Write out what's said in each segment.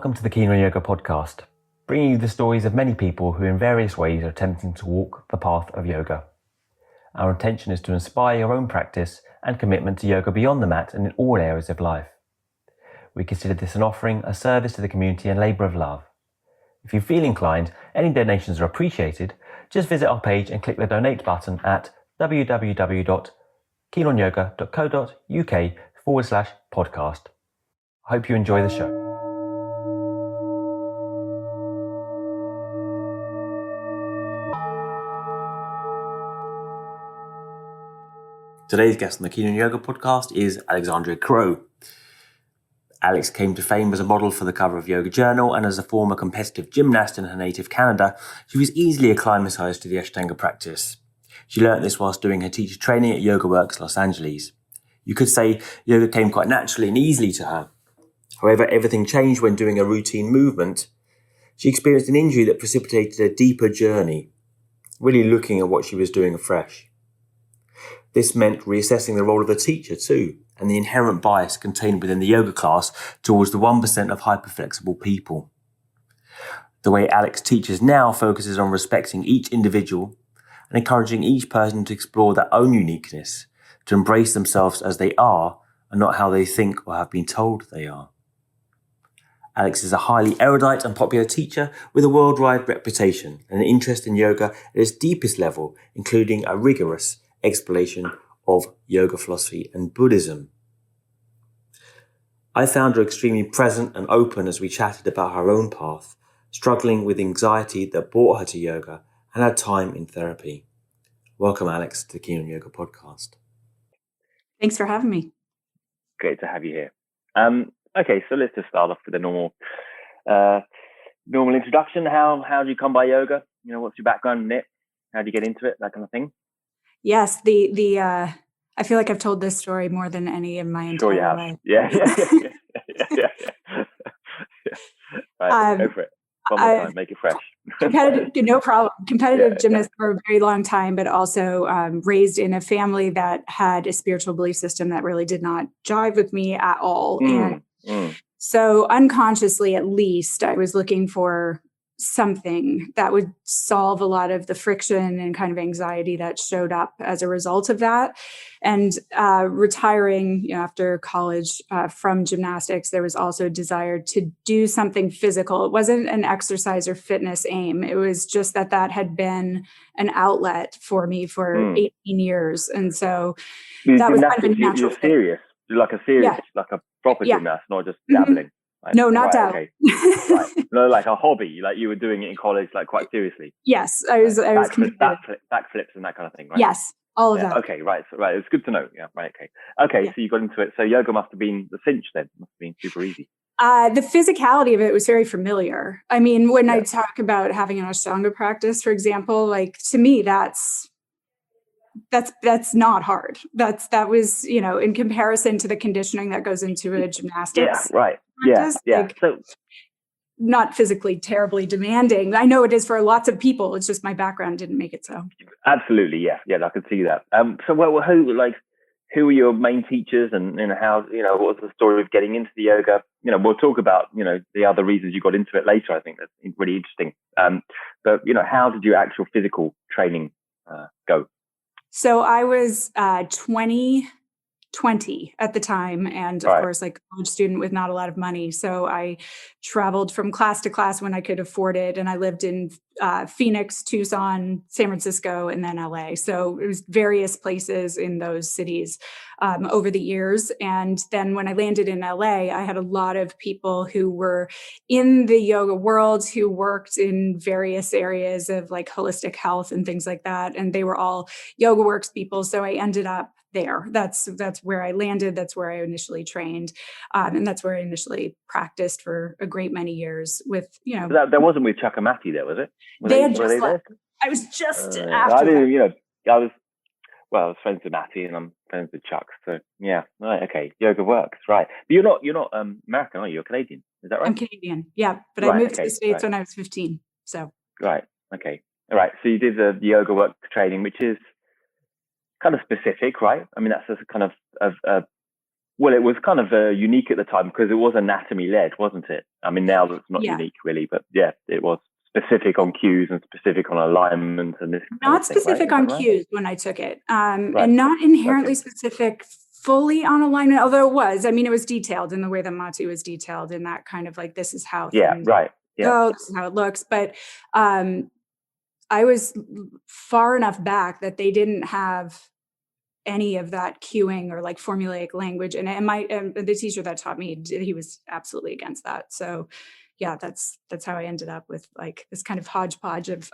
Welcome to the Keen on Yoga podcast, bringing you the stories of many people who in various ways are attempting to walk the path of yoga. Our intention is to inspire your own practice and commitment to yoga beyond the mat and in all areas of life. We consider this an offering, a service to the community and labour of love. If you feel inclined, any donations are appreciated. Just visit our page and click the donate button at www.keenonyoga.co.uk/podcast. I hope you enjoy the show. Today's guest on the Keen on Yoga podcast is Alexandria. Alex came to fame as a model for the cover of Yoga Journal, and as a former competitive gymnast in her native Canada, she was easily acclimatized to the Ashtanga practice. She learnt this whilst doing her teacher training at Yoga Works Los Angeles. You could say yoga came quite naturally and easily to her. However, everything changed when doing a routine movement. She experienced an injury that precipitated a deeper journey, really looking at what she was doing afresh. This meant reassessing the role of a teacher too, and the inherent bias contained within the yoga class towards the 1% of hyperflexible people. The way Alex teaches now focuses on respecting each individual and encouraging each person to explore their own uniqueness, to embrace themselves as they are and not how they think or have been told they are. Alex is a highly erudite and popular teacher with a worldwide reputation and an interest in yoga at its deepest level, including a rigorous exploration of yoga philosophy and Buddhism. I found her extremely present and open as we chatted about her own path, struggling with anxiety that brought her to yoga and her time in therapy. Welcome, Alex, to the Keen on Yoga podcast. Thanks for having me. Great to have you here. Okay, so let's just start off with a normal introduction. How do you come by yoga? You know, what's your background in it? How do you get into it? That kind of thing. Yes, I feel like I've told this story more than any in my entire life. Yeah. Right, go for it. One more time, make it fresh. No problem. Competitive gymnast for a very long time, but also raised in a family that had a spiritual belief system that really did not jive with me at all. So unconsciously, at least, I was looking for something that would solve a lot of the friction and kind of anxiety that showed up as a result of that. And retiring after college from gymnastics, there was also a desire to do something physical. It wasn't an exercise or fitness aim. It was just that had been an outlet for me for 18 years. And so that was kind of a natural You're serious. You're like a serious, like a proper gymnast, not just dabbling. Like, no, not doubt. Okay. Right. No, like a hobby, like you were doing it in college, like quite seriously. Yes, I was backflips and that kind of thing, right? Yes, all of that. Okay, right. So, right, it's good to know. Yeah, right. Okay. So you got into it. So yoga must have been the cinch then. Must have been super easy. The physicality of it was very familiar. I mean, when I talk about having an Ashtanga practice, for example, like to me, that's not hard. That was, in comparison to the conditioning that goes into a gymnastics. Yeah, right. Practice, So not physically terribly demanding. I know it is for lots of people. It's just my background didn't make it so. Absolutely, yeah, I could see that. So who were your main teachers, and how what was the story of getting into the yoga? We'll talk about the other reasons you got into it later. I think that's really interesting. But how did your actual physical training go? So I was 20 at the time. And of course, like a college student with not a lot of money. So I traveled from class to class when I could afford it. And I lived in Phoenix, Tucson, San Francisco, and then LA. So it was various places in those cities over the years. And then when I landed in LA, I had a lot of people who were in the yoga world who worked in various areas of like holistic health and things like that. And they were all Yoga Works people. So I ended up there. That's where I landed. That's where I initially trained. And that's where I initially practiced for a great many years with, That wasn't with Chakamati there, was it? They had just left. I was just after I didn't, I was friends with Matty and I'm friends with Chuck. So yeah, right, okay. Yoga Works, right. But you're not American, are you? You're Canadian. Is that right? I'm Canadian, yeah. But I moved to the States when I was 15. So right, okay. All right. So you did the Yoga Works training, which is kind of specific, right? I mean, that's a kind of Well, it was kind of unique at the time because it was anatomy led, wasn't it? I mean, now that's not unique really, but yeah, it was specific on cues and specific on alignment and this. Not specific on cues when I took it, and not inherently specific fully on alignment, although it was. I mean, it was detailed in the way that Mati was detailed in that kind of like, this is how things go, this is how it looks. But I was far enough back that they didn't have any of that cueing or like formulaic language. And the teacher that taught me, he was absolutely against that. So yeah, that's how I ended up with like this kind of hodgepodge of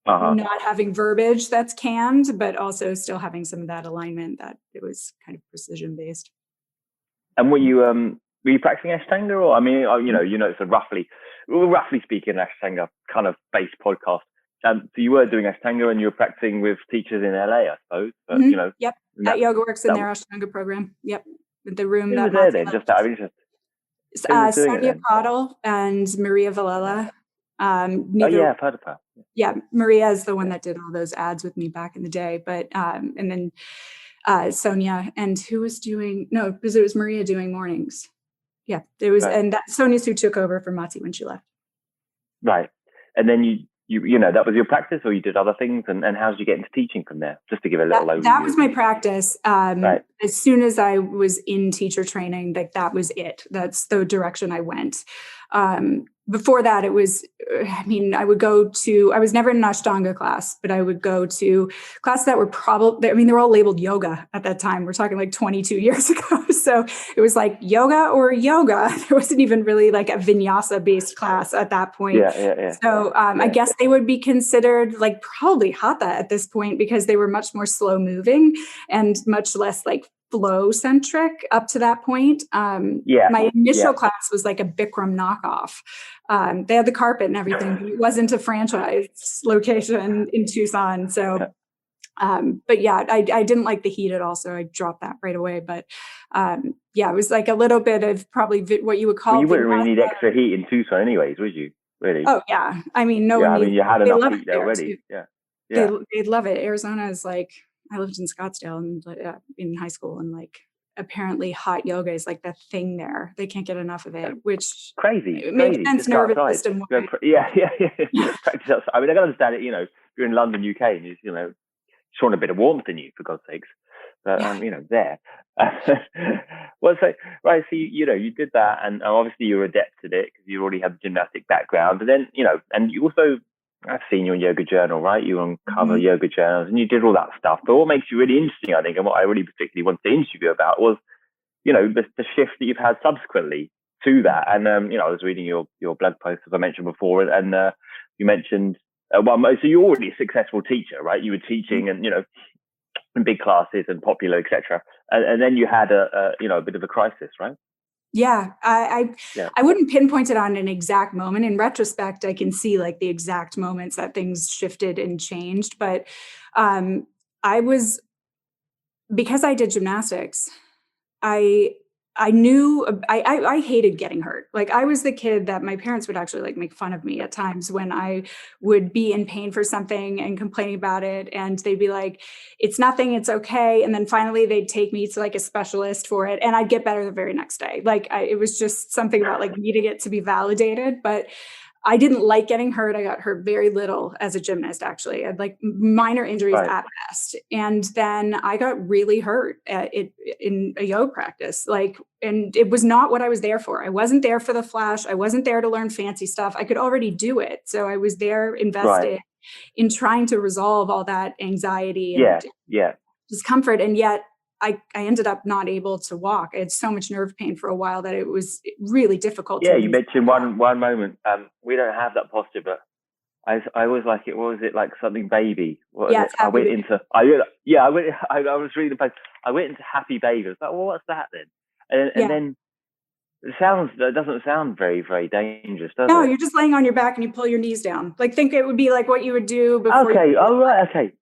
not having verbiage that's canned, but also still having some of that alignment that it was kind of precision based. And were you practicing Ashtanga, or I mean, it's a roughly speaking Ashtanga kind of based podcast. So you were doing Ashtanga and you were practicing with teachers in LA, I suppose. But, Yep. At YogaWorks in their Ashtanga program. Yep. The room who that was there then? Just out of interest. Sonia Cottle and Maria Villela. I've heard of her. Yeah, Maria is the one that did all those ads with me back in the day. But and then Sonia, and who was because it was Maria doing mornings. Yeah, there was, and that Sonia's who took over for Mati when she left. Right, and then you that was your practice, or you did other things, and how did you get into teaching from there? Just to give a little overview. That was my practice. As soon as I was in teacher training, that was it. That's the direction I went. Before that, it was, I was never in an Ashtanga class, but I would go to classes that were they're all labeled yoga at that time. We're talking like 22 years ago. So it was like yoga or yoga. There wasn't even really like a vinyasa based class at that point. So I guess they would be considered like probably hatha at this point, because they were much more slow moving and much less like flow centric up to that point. My initial class was like a Bikram knockoff. They had the carpet and everything, but it wasn't a franchise location in Tucson. So, but yeah, I didn't like the heat at all. So I dropped that right away. But it was like a little bit of probably what you would call. Well, you wouldn't really need extra heat in Tucson anyways, would you? Really? Oh yeah. I mean, no one needs. You had enough heat there already. They'd love it. Arizona is like, I lived in Scottsdale and in high school, and like apparently hot yoga is like the thing there. They can't get enough of it, which crazy. Makes sense. Nervous system. Practice outside. I mean, I can understand it. If you're in London, UK, and you just want a bit of warmth in you, for God's sakes. But there. Well, so you did that, and obviously you were adept at it because you already had the gymnastic background, and then and you also. I've seen your yoga journal, right? You uncover yoga journals and you did all that stuff. But what makes you really interesting, I think, and what I really particularly wanted to interview you about was, the shift that you've had subsequently to that. And, I was reading your blog post, as I mentioned before, and you mentioned, so you're already a successful teacher, right? You were teaching and, in big classes and popular, etc. And then you had a bit of a crisis, right? Yeah, I wouldn't pinpoint it on an exact moment. In retrospect, I can see like the exact moments that things shifted and changed. But because I did gymnastics, I knew I hated getting hurt. Like I was the kid that my parents would actually like make fun of me at times when I would be in pain for something and complaining about it. And they'd be like, it's nothing, it's okay. And then finally they'd take me to like a specialist for it and I'd get better the very next day. Like it was just something about like needing it to be validated. But I didn't like getting hurt. I got hurt very little as a gymnast, actually. I had like minor injuries at best. And then I got really hurt in a yoga practice. And it was not what I was there for. I wasn't there for the flash. I wasn't there to learn fancy stuff. I could already do it. So I was there invested in trying to resolve all that anxiety and discomfort. And yet I ended up not able to walk. I had so much nerve pain for a while that it was really difficult. Yeah, you mentioned one moment. We don't have that posture, but I was like, what was it like something baby? I went into. I was reading the post. I went into happy baby. I was like, well, what's that then? And then it doesn't sound very, very dangerous, does it? No, you're just laying on your back and you pull your knees down. Like think it would be like what you would do before. Okay. Okay.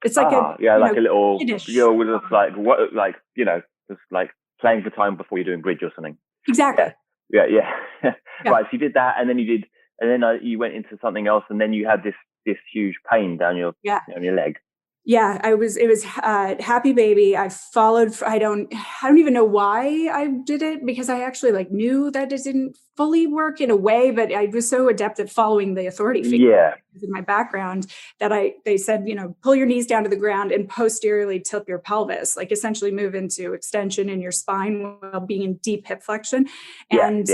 It's like a little, just like playing for time before you're doing bridge or something. Exactly. Yeah. Right. So you did that, and then you went into something else, and then you had this huge pain down your leg. Yeah, it was Happy Baby. I followed, I don't even know why I did it, because I actually like knew that it didn't fully work in a way, but I was so adept at following the authority figure in my background that they said, pull your knees down to the ground and posteriorly tilt your pelvis, like essentially move into extension in your spine while being in deep hip flexion. And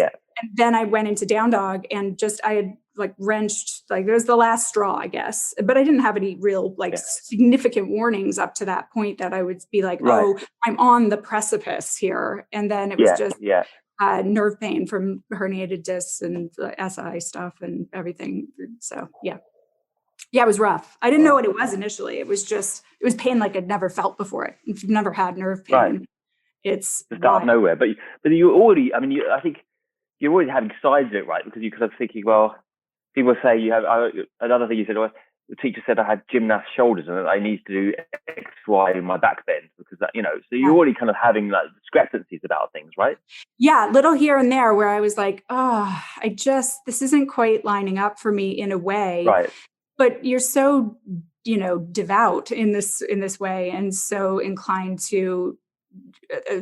then I went into down dog, and I had like wrenched, like it was the last straw, I guess, but I didn't have any real significant warnings up to that point that I would be like, oh, I'm on the precipice here. And then it was just nerve pain from herniated discs and the SI stuff and everything. So yeah, it was rough. I didn't know what it was initially. It was pain like I'd never felt before. If you've never had nerve pain, it's just out of nowhere. But you already, I think you're already having sides of it, right? Because you're kind of thinking, well, people say you have another thing you said. The teacher said I had gymnast shoulders and that I need to do X, Y in my back bend because that, so you're already kind of having like discrepancies about things, right? Yeah, little here and there where I was like, oh, this isn't quite lining up for me in a way. Right. But you're so, devout in this way, and so inclined to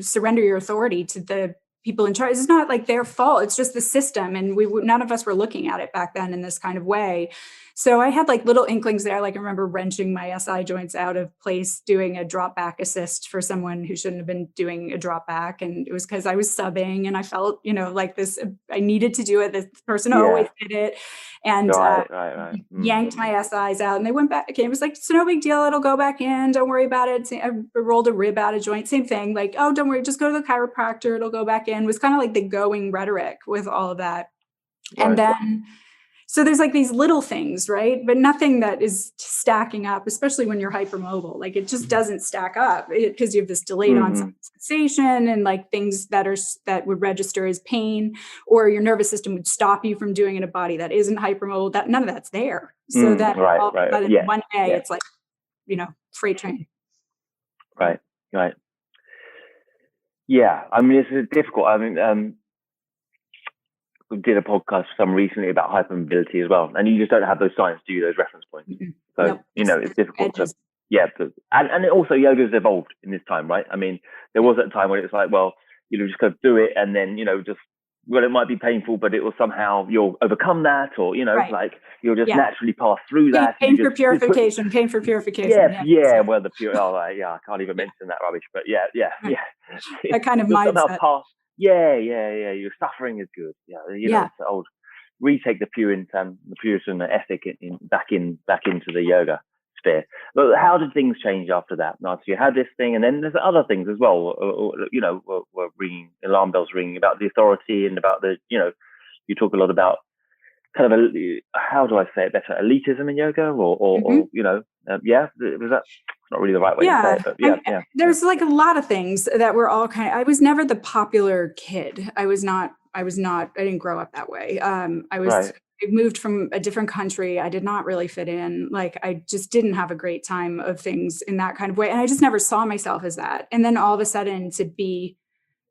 surrender your authority to the people in charge. It's not like their fault. It's just the system. And none of us were looking at it back then in this kind of way. So I had like little inklings there. Like I remember wrenching my SI joints out of place, doing a drop back assist for someone who shouldn't have been doing a drop back. And it was because I was subbing and I felt, like this, I needed to do it. This person always did it. And yanked my SIs out and they went back again. It was like, it's no big deal. It'll go back in. Don't worry about it. I rolled a rib out of joint. Same thing. Like, oh, don't worry. Just go to the chiropractor. It'll go back in. It was kind of like the going rhetoric with all of that. Right. And then, so there's like these little things, right? But nothing that is stacking up, especially when you're hypermobile. Like it just doesn't stack up because you have this delayed onset sensation and like things that would register as pain, or your nervous system would stop you from doing in a body that isn't hypermobile. That none of that's there. So that one day it's like, freight train. Right. Yeah. It's difficult. We did a podcast for some recently about hypermobility as well, and you just don't have those signs, do you? Those reference points. So it's difficult to and also yoga's evolved in this time, right? There was that time when it was like, well, just go do it, and then it might be painful, but it will somehow you'll overcome that, or like you'll just naturally pass through that. Pain for purification. Yeah. Well, I can't even mention that rubbish, but yeah. That kind of mindset. Your suffering is good. It's the old retake the Puritan ethic back into the yoga sphere. But how did things change after that? Now, so you had this thing, and then there's other things as well. Were ringing alarm bells ringing about the authority and about the you talk a lot about kind of how do I say it better? Elitism in yoga, or was that? Not really the right way to say it, but there's like a lot of things that were all I was never the popular kid. I didn't grow up that way. I moved from a different country. I did not really fit in. Like I just didn't have a great time of things in that kind of way. And I just never saw myself as that. And then all of a sudden to be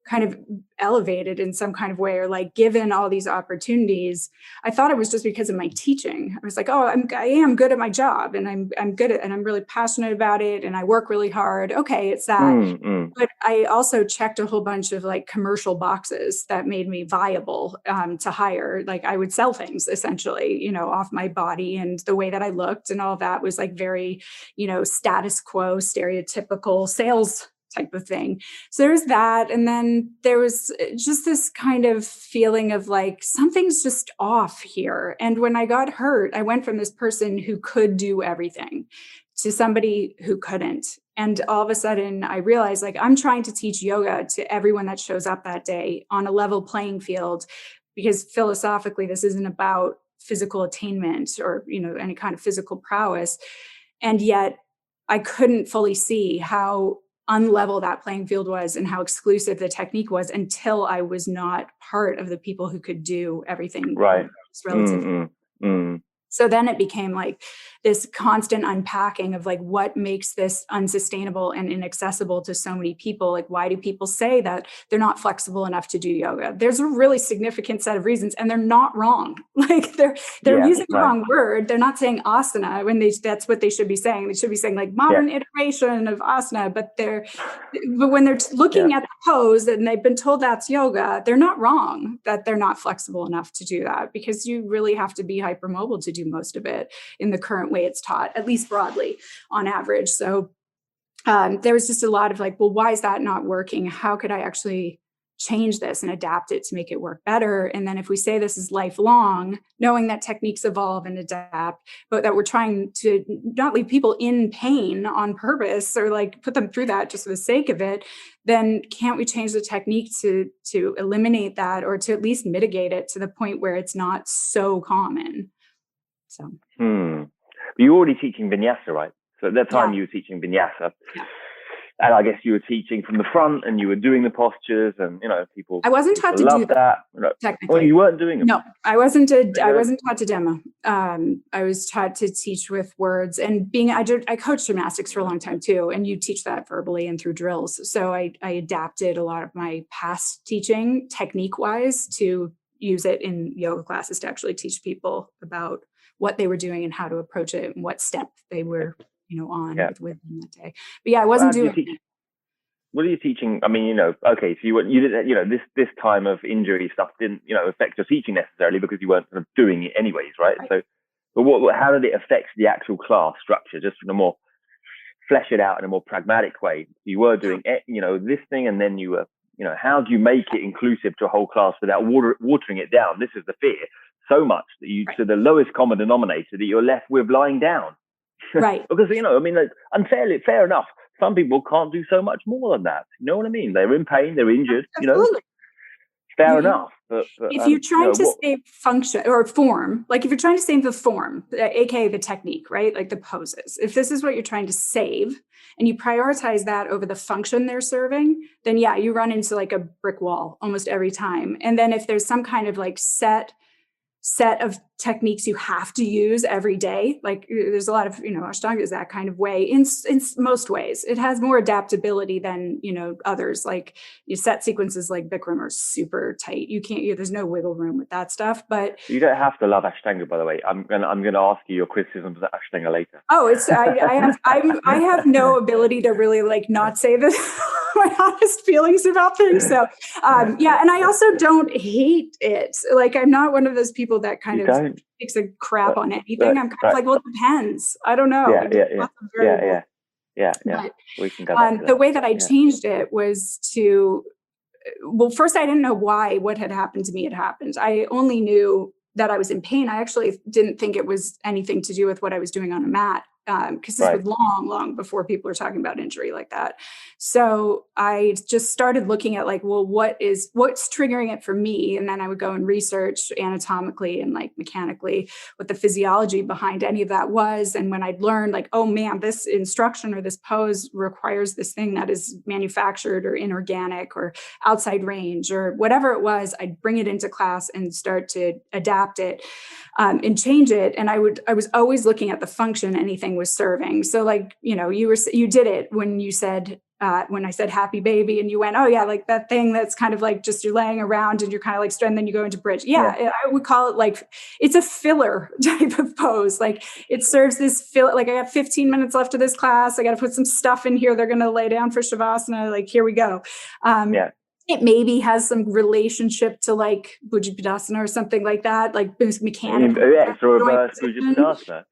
kind of elevated in some kind of way, or like given all these opportunities, I thought it was just because of my teaching. I was like, oh, I am good at my job, and I'm good at, and I'm really passionate about it, and I work really hard. Okay, it's that. But I also checked a whole bunch of like commercial boxes that made me viable to hire. Like I would sell things essentially, off my body and the way that I looked, and all of that was like very, status quo, stereotypical sales type of thing. So there's that. And then there was just this kind of feeling of like, something's just off here. And when I got hurt, I went from this person who could do everything to somebody who couldn't. And all of a sudden I realized like, I'm trying to teach yoga to everyone that shows up that day on a level playing field, because philosophically, this isn't about physical attainment or, any kind of physical prowess. And yet I couldn't fully see how unlevel that playing field was and how exclusive the technique was until I was not part of the people who could do everything. Right. Relatively. So then it became like this constant unpacking of like what makes this unsustainable and inaccessible to so many people. Like, why do people say that they're not flexible enough to do yoga? There's a really significant set of reasons, and they're not wrong. Like they're using the wrong word. They're not saying asana when that's what they should be saying. They should be saying like modern iteration of asana, but when they're looking at the pose and they've been told that's yoga, they're not wrong that they're not flexible enough to do that, because you really have to be hypermobile to do most of it in the current way it's taught, at least broadly on average. So there was just a lot of like, well, why is that not working? How could I actually change this and adapt it to make it work better? And then if we say this is lifelong, knowing that techniques evolve and adapt, but that we're trying to not leave people in pain on purpose or like put them through that just for the sake of it, then can't we change the technique to eliminate that, or to at least mitigate it to the point where it's not so common? So, you were already teaching vinyasa, right? So at that time you were teaching vinyasa, and I guess you were teaching from the front, and you were doing the postures, and people. I wasn't taught to do that. Technically, well, you weren't doing them. No, I wasn't taught to demo. I was taught to teach with words, and I coached gymnastics for a long time too, and you teach that verbally and through drills. So I adapted a lot of my past teaching technique-wise to use it in yoga classes to actually teach people about what they were doing and how to approach it and what step they were, on with them that day. But I wasn't doing. What are you teaching? I mean, okay, so you did, this time of injury stuff didn't, affect your teaching necessarily because you weren't sort of doing it anyways, right? So, but how did it affect the actual class structure, just in a more flesh it out in a more pragmatic way? You were doing, this thing, and then you were, how do you make it inclusive to a whole class without watering it down? This is the fear. So much that you to the lowest common denominator that you're left with lying down. Right. Because, unfairly, fair enough. Some people can't do so much more than that. You know what I mean? They're in pain, they're injured, Absolutely. Fair enough. But if you're trying to save function or form, like if you're trying to save the form, aka the technique, right? Like the poses, if this is what you're trying to save and you prioritize that over the function they're serving, then you run into like a brick wall almost every time. And then if there's some kind of like set of techniques you have to use every day, like there's a lot of, Ashtanga is that kind of way in most ways. It has more adaptability than, others. Like your set sequences like Bikram are super tight. You can't, there's no wiggle room with that stuff. But you don't have to love Ashtanga, by the way. I'm gonna ask you your criticisms of Ashtanga later. Oh, I have no ability to really like not say this my honest feelings about things. So and I also don't hate it. Like I'm not one of those people that kind of takes a crap on anything. I'm kind of like, well, it depends. I don't know. Yeah. But, we can go back to that. The way that I changed it was first I didn't know why what had happened to me had happened. I only knew that I was in pain. I actually didn't think it was anything to do with what I was doing on a mat. Because this was long before people were talking about injury like that. So I just started looking at like, well, what's triggering it for me? And then I would go and research anatomically and like mechanically what the physiology behind any of that was. And when I'd learned like, oh man, this instruction or this pose requires this thing that is manufactured or inorganic or outside range or whatever it was, I'd bring it into class and start to adapt it and change it. And I was always looking at the function anything was serving. So like, you did it when you said, when I said happy baby and you went, oh yeah, like that thing that's kind of like just you're laying around and you're kind of like strength, then you go into bridge. I would call it like, it's a filler type of pose. Like it serves this like I got 15 minutes left of this class. I got to put some stuff in here. They're going to lay down for Shavasana. Like, here we go. It maybe has some relationship to like Bhujapadasana or something like that, like mechanical. Extra reverse Bhujapadasana.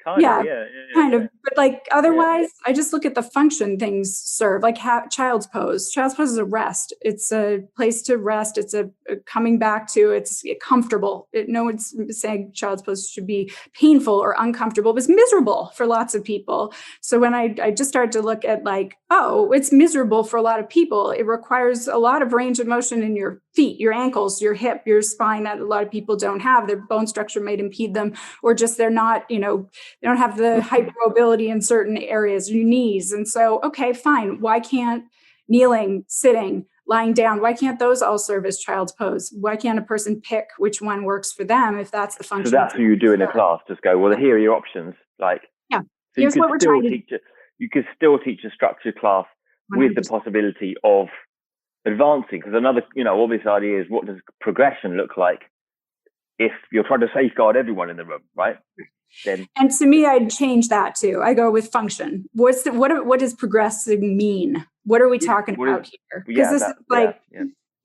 Kind of. But like otherwise, I just look at the function things serve, like child's pose. Child's pose is a rest. It's a place to rest. It's a coming back to, it's comfortable. No one's saying child's pose should be painful or uncomfortable. It was miserable for lots of people. So when I just started to look at like, oh, it's miserable for a lot of people. It requires a lot of range of motion in your feet, your ankles, your hip, your spine that a lot of people don't have. Their bone structure might impede them, or just they're not, they don't have the hypermobility in certain areas, your knees. And so, okay, fine. Why can't kneeling, sitting, lying down. Why can't those all serve as child's pose? Why can't a person pick which one works for them if that's the function? So that's what you do in a class. Just go, well, here are your options. Like, yeah. So Here's what we're trying to do. You could still teach a structured class 100%. With the possibility of advancing. Because another, obvious idea is, what does progression look like if you're trying to safeguard everyone in the room, right? And to me, I'd change that too. I go with function. What does progressing mean? What are we talking about here? Because this is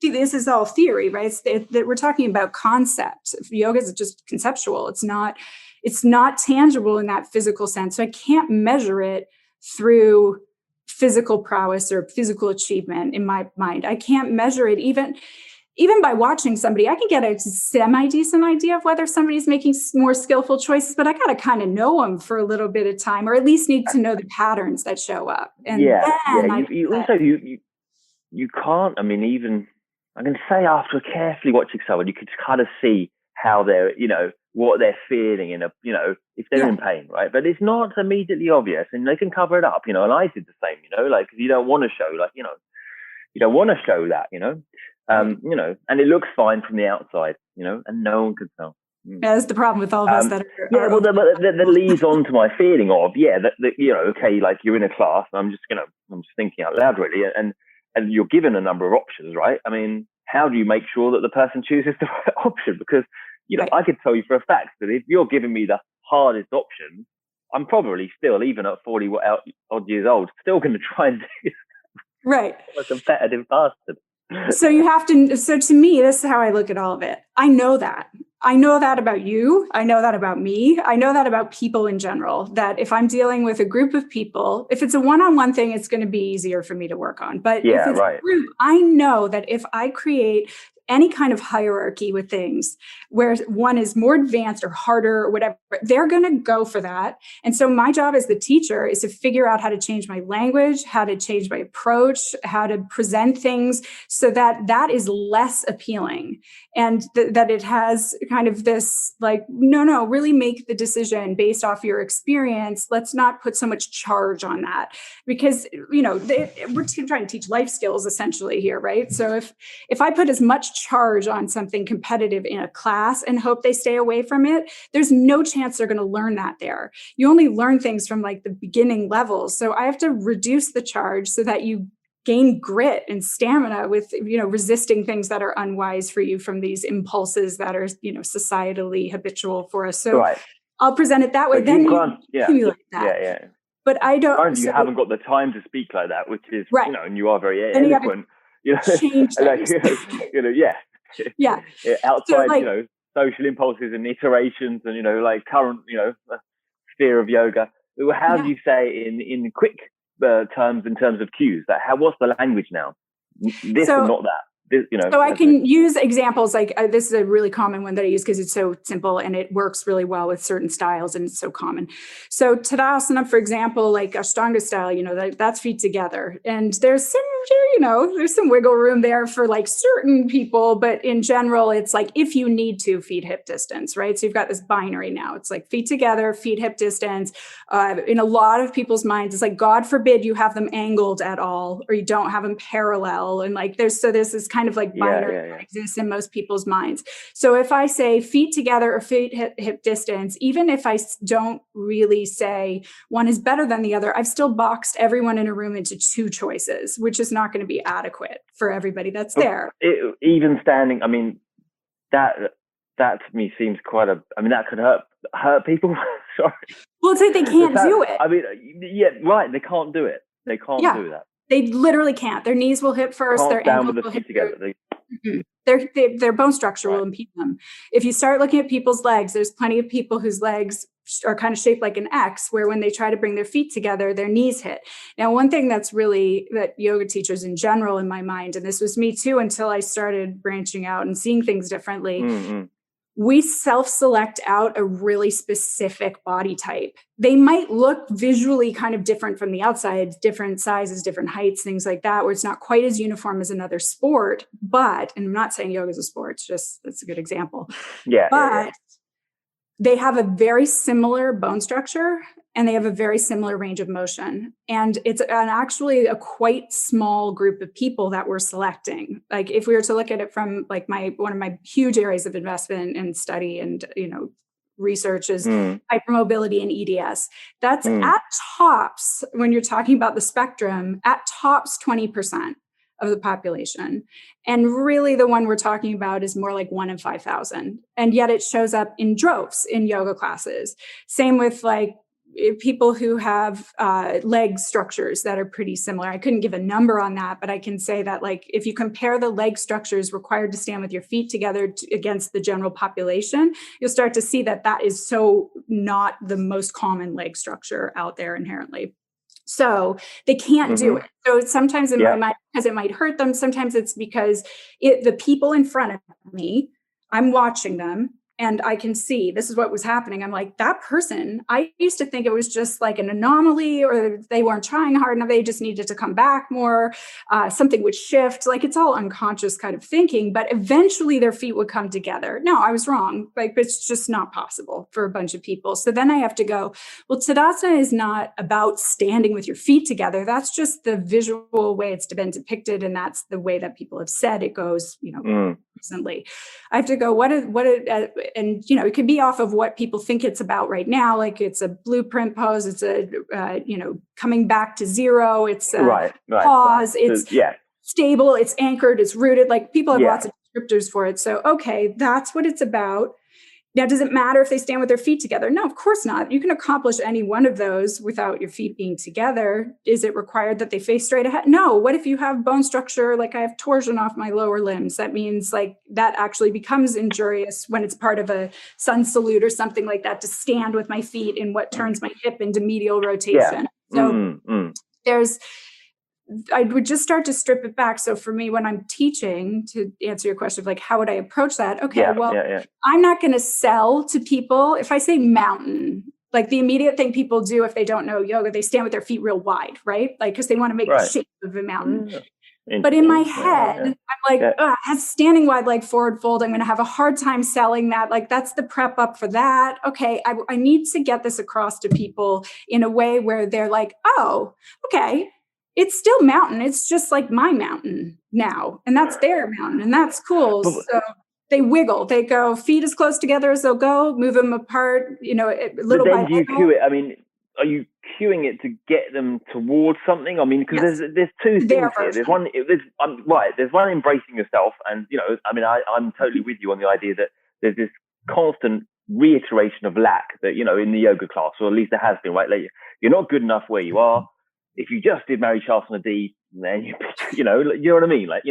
this is all theory, right? That we're talking about concept. Yoga is just conceptual. It's not tangible in that physical sense. So I can't measure it through physical prowess or physical achievement in my mind. I can't measure it even by watching somebody. I can get a semi-decent idea of whether somebody's making more skillful choices, but I got to kind of know them for a little bit of time, or at least need to know the patterns that show up. And you can't, even, I can say after carefully watching someone, you could kind of see how they're, what they're feeling if they're in pain, right? But it's not immediately obvious, and they can cover it up, and I did the same, because you don't want to show, you don't want to show that, and it looks fine from the outside, and no one can tell. That's the problem with all of us that are. Yeah, well, that leads on to my feeling of, okay, like you're in a class, and I'm just thinking out loud, really, and you're given a number of options, right? I mean, how do you make sure that the person chooses the right option? Because, I could tell you for a fact that if you're giving me the hardest option, I'm probably still, even at 40 odd years old, still going to try and do right. I'm a competitive bastard. So to me, this is how I look at all of it. I know that about you. I know that about me. I know that about people in general, that if I'm dealing with a group of people, if it's a one-on-one thing, it's going to be easier for me to work on. But if it's a group, I know that if I create any kind of hierarchy with things where one is more advanced or harder or whatever, they're going to go for that. And so my job as the teacher is to figure out how to change my language, how to change my approach, how to present things so that that is less appealing, and that it has kind of this no, really make the decision based off your experience. Let's not put so much charge on that, because, we're trying to teach life skills essentially here, right? So if I put as much charge on something competitive in a class and hope they stay away from it, there's no chance they're going to learn that there. You only learn things from the beginning levels. So I have to reduce the charge so that you gain grit and stamina with, resisting things that are unwise for you from these impulses that are, societally habitual for us. So I'll present it that way. Then you accumulate that. Yeah. But I don't. You haven't got the time to speak like that, which is, right. And you are very eloquent. Change things. Outside, social impulses and iterations and, current, sphere of yoga. How do you say in quick terms, in terms of cues, what's the language now? This and not that. So I can use examples this is a really common one that I use because it's so simple and it works really well with certain styles and it's so common. So Tadasana, for example, like Ashtanga style, that's feet together. And there's some wiggle room there for certain people, but in general, it's if you need to, feet hip distance, right? So you've got this binary now. It's feet together, feet hip distance. In a lot of people's minds, it's God forbid you have them angled at all, or you don't have them parallel. And there's this kind of binary that exists in most people's minds. So if I say feet together or feet hip distance, even if I don't really say one is better than the other, I've still boxed everyone in a room into two choices, which is not going to be adequate for everybody that's there. Even standing, that to me seems quite that could hurt people. Sorry. Well, they can't do it. They can't do it. They can't do that. They literally can't. Their knees will hit first. Their ankles will hit together. Their bone structure will impede them. If you start looking at people's legs, there's plenty of people whose legs are kind of shaped like an X, where when they try to bring their feet together, their knees hit. Now, one thing that yoga teachers in general, in my mind, and this was me too, until I started branching out and seeing things differently, we self-select out a really specific body type. They might look visually kind of different from the outside, different sizes, different heights, things like that, where it's not quite as uniform as another sport. But, and I'm not saying yoga is a sport, it's a good example. they have a very similar bone structure and they have a very similar range of motion. And it's actually a quite small group of people that we're selecting. Like if we were to look at it from like one of my huge areas of investment and study and, research is hypermobility and EDS. That's at tops, when you're talking about the spectrum, at tops 20% of the population. And really the one we're talking about is more like 1 in 5,000. And yet it shows up in droves in yoga classes. Same with like people who have leg structures that are pretty similar. I couldn't give a number on that, but I can say that like if you compare the leg structures required to stand with your feet together against the general population, you'll start to see that that is so not the most common leg structure out there inherently. So they can't do it. So sometimes in my mind, because it might hurt them, sometimes it's because the people in front of me, I'm watching them and I can see this is what was happening. I'm like, that person, I used to think it was just like an anomaly or they weren't trying hard enough. They just needed to come back more. Something would shift. Like it's all unconscious kind of thinking, but eventually their feet would come together. No, I was wrong. Like it's just not possible for a bunch of people. So then I have to go, well, Tadasana is not about standing with your feet together. That's just the visual way it's been depicted. And that's the way that people have said it goes, recently. I have to go, and it could be off of what people think it's about right now. Like it's a blueprint pose. It's a, coming back to zero. It's a pause. It's stable. It's anchored. It's rooted. Like people have lots of descriptors for it. So, okay, that's what it's about. Now, does it matter if they stand with their feet together? No, of course not. You can accomplish any one of those without your feet being together. Is it required that they face straight ahead? No. What if you have bone structure, like I have torsion off my lower limbs? That means like that actually becomes injurious when it's part of a sun salute or something like that, to stand with my feet in what turns my hip into medial rotation. So I would just start to strip it back. So for me, when I'm teaching, to answer your question of like, how would I approach that? Okay, I'm not going to sell to people. If I say mountain, like the immediate thing people do if they don't know yoga, they stand with their feet real wide, right? Like, because they want to make the shape of a mountain. But in my head, I'm like, standing wide leg forward fold, I'm going to have a hard time selling that. Like that's the prep up for that. Okay, I need to get this across to people in a way where they're like, oh, okay. It's still mountain. It's just like my mountain now. And that's their mountain. And that's cool. So they wiggle. They go feet as close together as they'll go, move them apart, little by little. Do you cue it? I mean, are you cueing it to get them towards something? I mean, because there's two things here. There's one, there's one embracing yourself. And, I'm totally with you on the idea that there's this constant reiteration of lack that, in the yoga class, or at least there has been, right? Like, you're not good enough where you are. If you just did Marichyasana D, then you know what I mean? Like,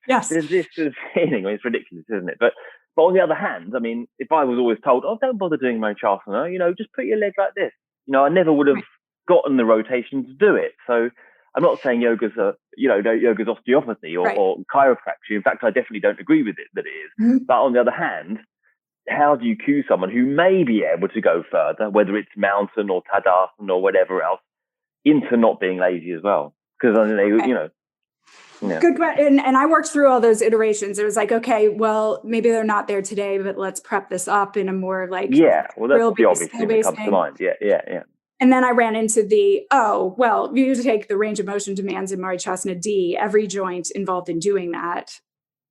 yes. There's this sort of feeling. I mean, it's ridiculous, isn't it? But on the other hand, I mean, if I was always told, oh, don't bother doing Marichyasana, just put your leg like this. I never would have gotten the rotation to do it. So I'm not saying yoga's yoga's osteopathy or chiropractic. In fact, I definitely don't agree with it that it is. But on the other hand, how do you cue someone who may be able to go further, whether it's mountain or Tadasana or whatever else, into not being lazy as well? Because Good question. And I worked through all those iterations. It was like, okay, well, maybe they're not there today, but let's prep this up in a more like that's the obvious thing that comes to mind. Yeah. And then I ran into you take the range of motion demands in Marichyasana D. Every joint involved in doing that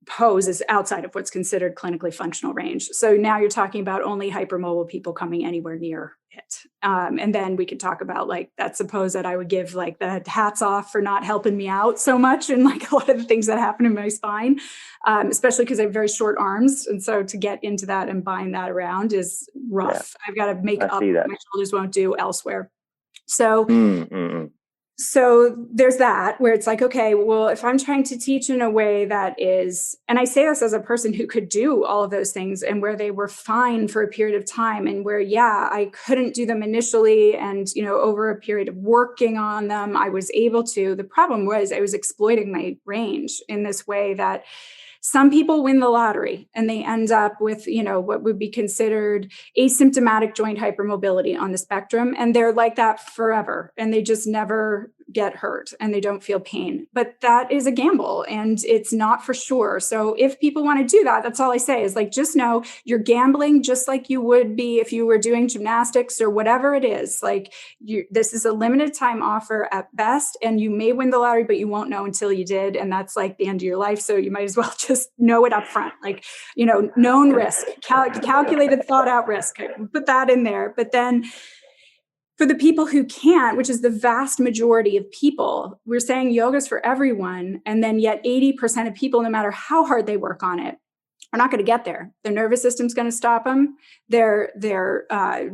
pose is outside of what's considered clinically functional range. So now you're talking about only hypermobile people coming anywhere near it. And then we could talk about like, that's a pose that I would give like the hats off for not helping me out so much. And like a lot of the things that happen in my spine, especially because I have very short arms. And so to get into that and bind that around is rough. I've got to make up what my shoulders won't do elsewhere. So So there's that where it's like, okay, well, if I'm trying to teach in a way that is, and I say this as a person who could do all of those things and where they were fine for a period of time and where, I couldn't do them initially. And, over a period of working on them, I was able to. The problem was I was exploiting my range in this way that some people win the lottery and they end up with, what would be considered asymptomatic joint hypermobility on the spectrum. And they're like that forever. And they just never get hurt and they don't feel pain. But that is a gamble and it's not for sure. So if people want to do that, that's all I say is like, just know you're gambling just like you would be if you were doing gymnastics or whatever it is. Like this is a limited time offer at best, and you may win the lottery, but you won't know until you did. And that's like the end of your life. So you might as well just know it up front, like, known risk, calculated, thought out risk, put that in there. But then for the people who can't, which is the vast majority of people, we're saying yoga's for everyone. And then yet 80% of people, no matter how hard they work on it, are not going to get there. Their nervous system's going to stop them. Their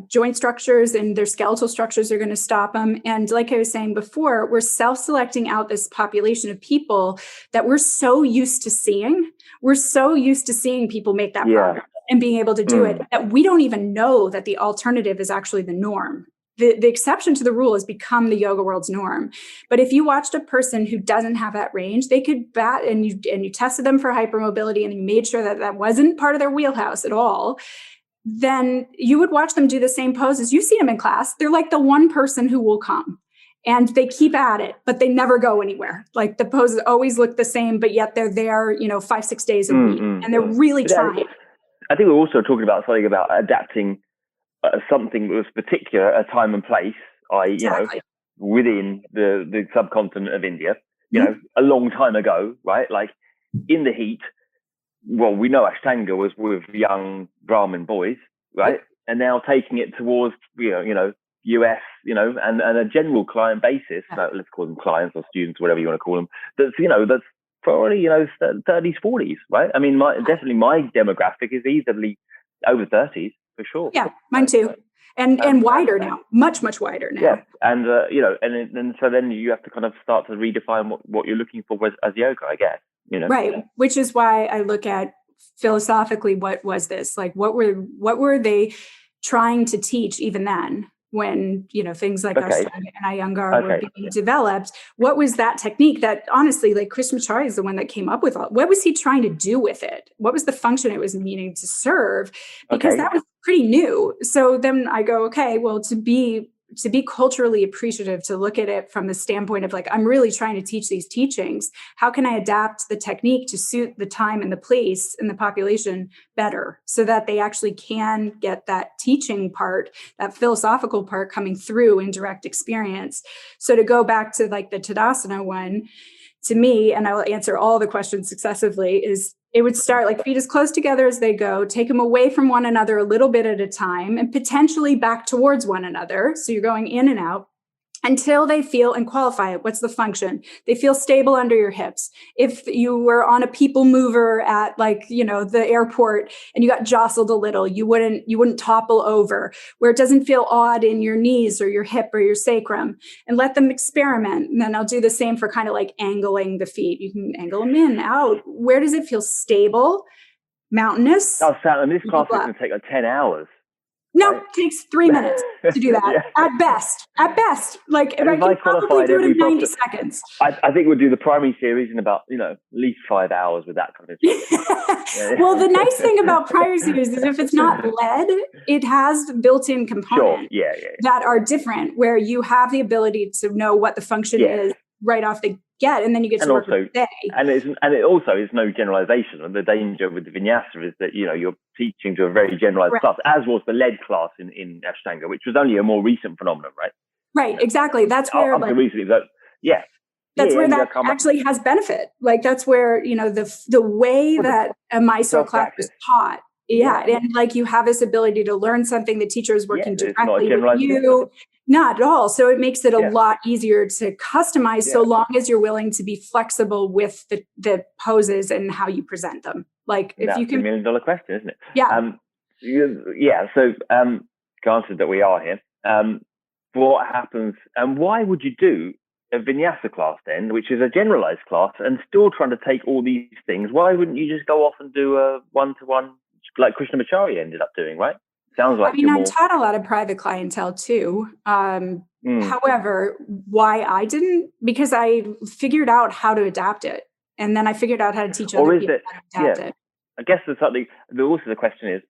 joint structures and their skeletal structures are going to stop them. And like I was saying before, we're self-selecting out this population of people that we're so used to seeing. We're so used to seeing people make that progress and being able to do it that we don't even know that the alternative is actually the norm. The exception to the rule has become the yoga world's norm. But if you watched a person who doesn't have that range, they could bat and you tested them for hypermobility and you made sure that that wasn't part of their wheelhouse at all, then you would watch them do the same poses. You see them in class. They're like the one person who will come and they keep at it, but they never go anywhere. Like the poses always look the same, but yet they're there, 5-6 days a week and they're really trying. I think we're also talking about something about adapting something that was particular at a time and place, within the subcontinent of India, a long time ago, right? Like in the heat, well, we know Ashtanga was with young Brahmin boys, right? And now taking it towards, US, and a general client basis, let's call them clients or students, whatever you want to call them, that's probably, 30s, 40s, right? I mean, definitely my demographic is easily over 30s. For sure. Yeah, mine too. And wider now, much wider now. Yeah, and and so then you have to kind of start to redefine what you're looking for as yoga, I guess. Right, which is why I look at philosophically, what was this? Like, what were they trying to teach even then? When things like Ashtanga and Iyengar were being developed, what was that technique that honestly, like Krishnamacharya is the one that came up with all? What was he trying to do with it? What was the function it was meaning to serve? Because that was pretty new. So then I go, okay, well, to be culturally appreciative, to look at it from the standpoint of like, I'm really trying to teach these teachings. How can I adapt the technique to suit the time and the place and the population better so that they actually can get that teaching part, that philosophical part coming through in direct experience? So to go back to like the Tadasana one, to me, and I will answer all the questions successively, is it would start like feet as close together as they go, take them away from one another a little bit at a time and potentially back towards one another. So you're going in and out until they feel, and qualify it. What's the function? They feel stable under your hips. If you were on a people mover at the airport and you got jostled a little, you wouldn't topple over, where it doesn't feel odd in your knees or your hip or your sacrum, and let them experiment. And then I'll do the same for kind of like angling the feet. You can angle them in, out. Where does it feel stable? Mountainous? Oh, Sam, this class is going to take like 10 hours. No, it takes 3 minutes to do that. At best. Like, and I can probably do it in 90 seconds. I think we'll do the primary series in about, at least 5 hours with that kind of stuff. Well, the nice thing about prior series is if it's not led, it has built-in components that are different, where you have the ability to know what the function is right off the get, and then you get to work with the day. And it also is no generalization. And the danger with the vinyasa is that you're teaching to a very generalized class, as was the lead class in Ashtanga, which was only a more recent phenomenon, right? Right, exactly. That's where recently, that's where that actually has benefit. Like that's where the way that a Mysore class is taught. Yeah, and like you have this ability to learn something. The teacher is working directly with you. Not at all. So it makes it a lot easier to customize, so long as you're willing to be flexible with the poses and how you present them. Like if that's you can, $1 million question, isn't it? Yeah. So granted that we are here, what happens, and why would you do a vinyasa class then, which is a generalized class, and still trying to take all these things? Why wouldn't you just go off and do a one-to-one like Krishnamacharya ended up doing, right? Sounds like I taught a lot of private clientele too. However, why I didn't, because I figured out how to adapt it. And then I figured out how to teach other people how to adapt it. I guess there's something, also the question is,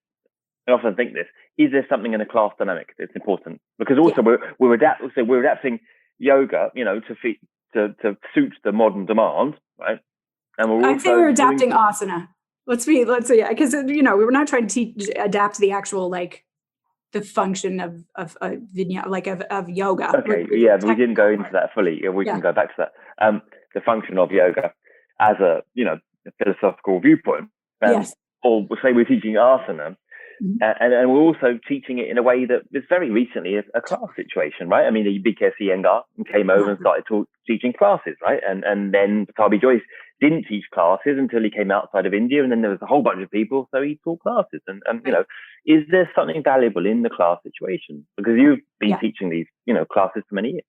I often think this, is there something in the class dynamic that's important? Because also we're adapting yoga, to suit the modern demand, right? And I'd say we're adapting asana. Let's say, because we were not trying to adapt the actual the function of yoga. Okay, yeah, but we didn't go into that fully. We can go back to that. The function of yoga as a philosophical viewpoint. Yes. Or say we're teaching asana, and we're also teaching it in a way that is very recently a class situation, right? I mean, the BKC Iyengar came over and started teaching classes, right? And then Patabi Joyce didn't teach classes until he came outside of India, and then there was a whole bunch of people, so he taught classes. And is there something valuable in the class situation? Because you've been teaching these, classes for many years.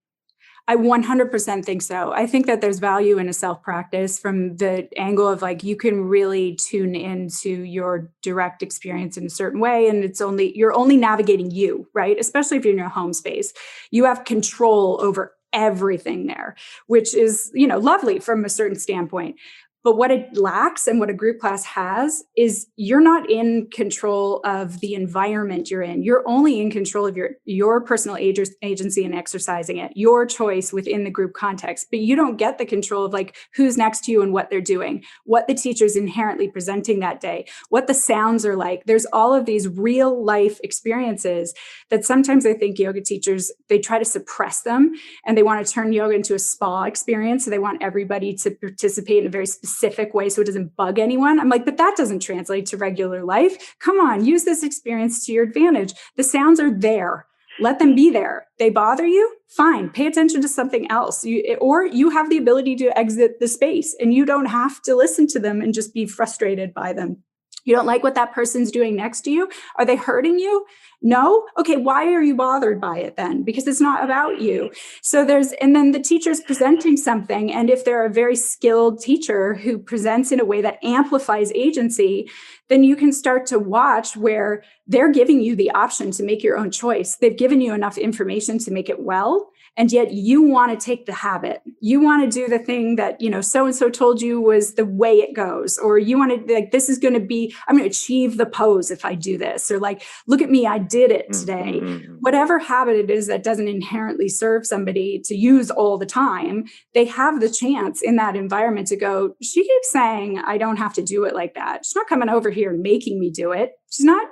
I 100% think so. I think that there's value in a self-practice from the angle of you can really tune into your direct experience in a certain way. And you're only navigating you, right? Especially if you're in your home space, you have control over everything there, which is, lovely from a certain standpoint. But what it lacks and what a group class has is you're not in control of the environment you're in. You're only in control of your personal agency and exercising it, your choice within the group context. But you don't get the control of who's next to you and what they're doing, what the teacher's inherently presenting that day, what the sounds are like. There's all of these real life experiences that sometimes I think yoga teachers, they try to suppress them and they want to turn yoga into a spa experience. So they want everybody to participate in a very specific way so it doesn't bug anyone. I'm but that doesn't translate to regular life. Come on, use this experience to your advantage. The sounds are there. Let them be there. They bother you? Fine. Pay attention to something else. Or you have the ability to exit the space and you don't have to listen to them and just be frustrated by them. You don't like what that person's doing next to you? Are they hurting you? No? Okay, why are you bothered by it then? Because it's not about you. And then the teacher's presenting something. And if they're a very skilled teacher who presents in a way that amplifies agency, then you can start to watch where they're giving you the option to make your own choice. They've given you enough information to make it well. And yet you want to take the habit. You want to do the thing that, so-and-so told you was the way it goes. Or you want to this is going to be, I'm going to achieve the pose if I do this. Or look at me, I did it today. Whatever habit it is that doesn't inherently serve somebody to use all the time, they have the chance in that environment to go, she keeps saying, I don't have to do it like that. She's not coming over here and making me do it. She's not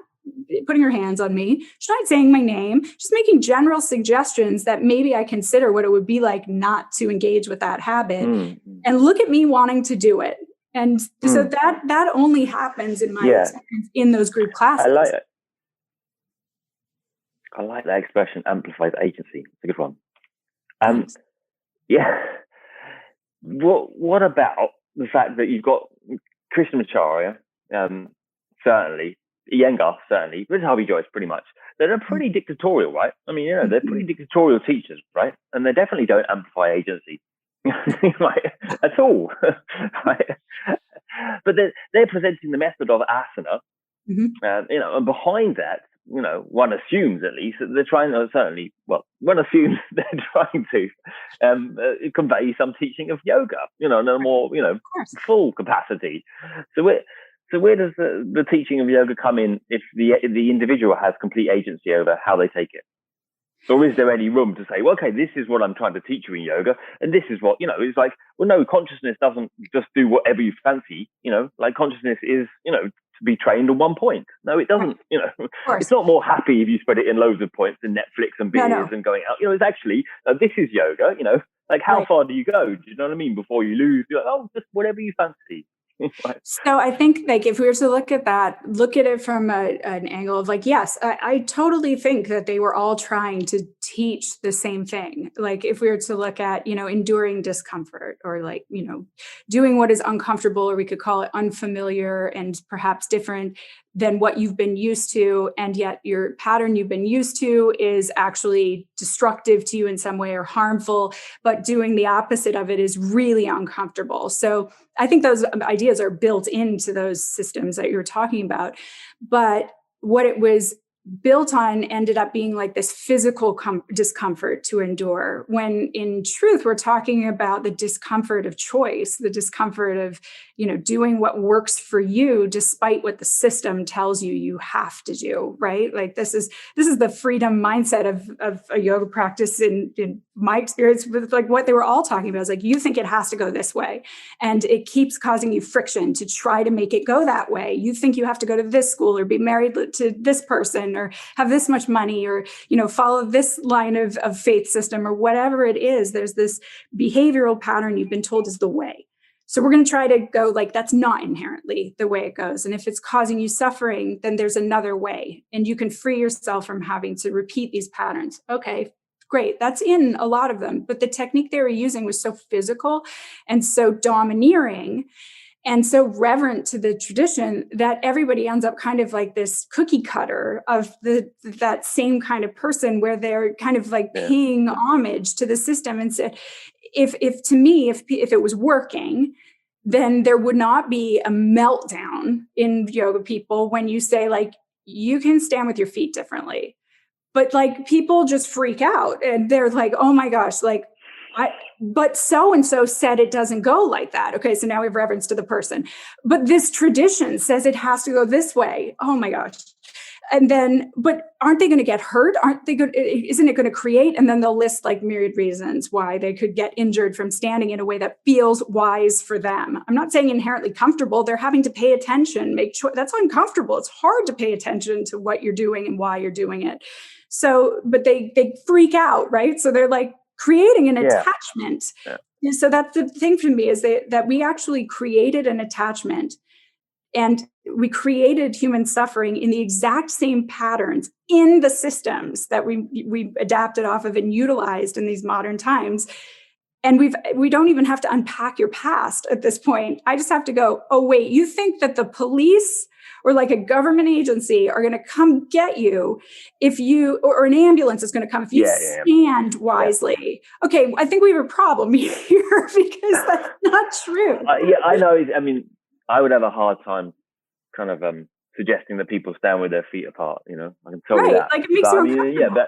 putting her hands on me. She's not saying my name. She's making general suggestions that maybe I consider what it would be like not to engage with that habit. And look at me wanting to do it. And so that only happens in my experience in those group classes. I like it. I like that expression, amplifies agency. It's a good one. What about the fact that you've got Krishnamacharya, certainly, Iyengar, certainly, Patabi Joyce, pretty much. They're pretty dictatorial, right? I mean, they're pretty dictatorial teachers, right? And they definitely don't amplify agency, right? At all, right? But they're presenting the method of asana, and behind that, one assumes at least that they're trying to one assumes they're trying to convey some teaching of yoga, in a more, full capacity. So where does the teaching of yoga come in if the individual has complete agency over how they take it? Or is there any room to say, well, okay, this is what I'm trying to teach you in yoga, and this is what, it's well, no, consciousness doesn't just do whatever you fancy, consciousness is, to be trained on one point. No, it doesn't, it's not more happy if you spread it in loads of points than Netflix and beers and going out. It's actually, this is yoga, how far do you go? Do you know what I mean? Before you lose, you're just whatever you fancy. So I think if we were to look at it from an angle of yes, I totally think that they were all trying to teach the same thing. If we were to look at, enduring discomfort or doing what is uncomfortable, or we could call it unfamiliar and perhaps different than what you've been used to. And yet your pattern you've been used to is actually destructive to you in some way or harmful, but doing the opposite of it is really uncomfortable. So I think those ideas are built into those systems that you're talking about. But what it was built on ended up being like this physical discomfort to endure, when in truth, we're talking about the discomfort of choice, the discomfort of, doing what works for you, despite what the system tells you have to do, right? Like this is the freedom mindset of a yoga practice in my experience with like what they were all talking about. Is like, you think it has to go this way, and it keeps causing you friction to try to make it go that way. You think you have to go to this school or be married to this person or have this much money or, follow this line of faith system or whatever it is. There's this behavioral pattern you've been told is the way. So we're going to try to go like, that's not inherently the way it goes. And if it's causing you suffering, then there's another way. And you can free yourself from having to repeat these patterns. Okay, great. That's in a lot of them. But the technique they were using was so physical and so domineering and so reverent to the tradition that everybody ends up kind of like this cookie cutter of that same kind of person, where they're kind of like paying homage to the system. And said, if it was working, then there would not be a meltdown in yoga people when you say like, you can stand with your feet differently. But like people just freak out and they're like, oh my gosh, like, but so-and-so said it doesn't go like that. Okay, so now we have reverence to the person. But this tradition says it has to go this way. Oh my gosh. And then, but aren't they going to get hurt? Isn't it going to create? And then they'll list like myriad reasons why they could get injured from standing in a way that feels wise for them. I'm not saying inherently comfortable. They're having to pay attention, make choice. That's uncomfortable. It's hard to pay attention to what you're doing and why you're doing it. So, but they freak out, right? So they're like, creating an attachment. Yeah. So that's the thing for me, is that we actually created an attachment, and we created human suffering in the exact same patterns in the systems that we adapted off of and utilized in these modern times. And we don't even have to unpack your past at this point. I just have to go, oh, wait, you think that the police or like a government agency are going to come get you if you, or an ambulance is going to come if you stand wisely. Yeah. Okay, I think we have a problem here because that's not true. I know. I mean, I would have a hard time kind of suggesting that people stand with their feet apart. I can tell you that. Like it makes you uncomfortable.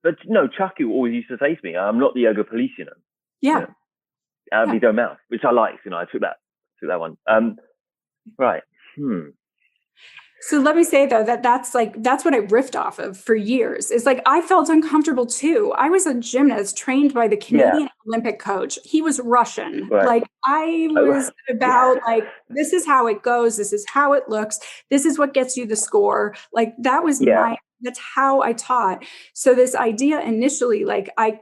But no, Chucky always used to say to me, "I'm not the yoga police," Yeah. Out of his own mouth, which I liked. I took that one. Right. So let me say though, that's what I riffed off of for years. It's like, I felt uncomfortable too. I was a gymnast trained by the Canadian Olympic coach. He was Russian. Right. Like I was about like, this is how it goes. This is how it looks. This is what gets you the score. Like that was that's how I taught. So this idea initially, like I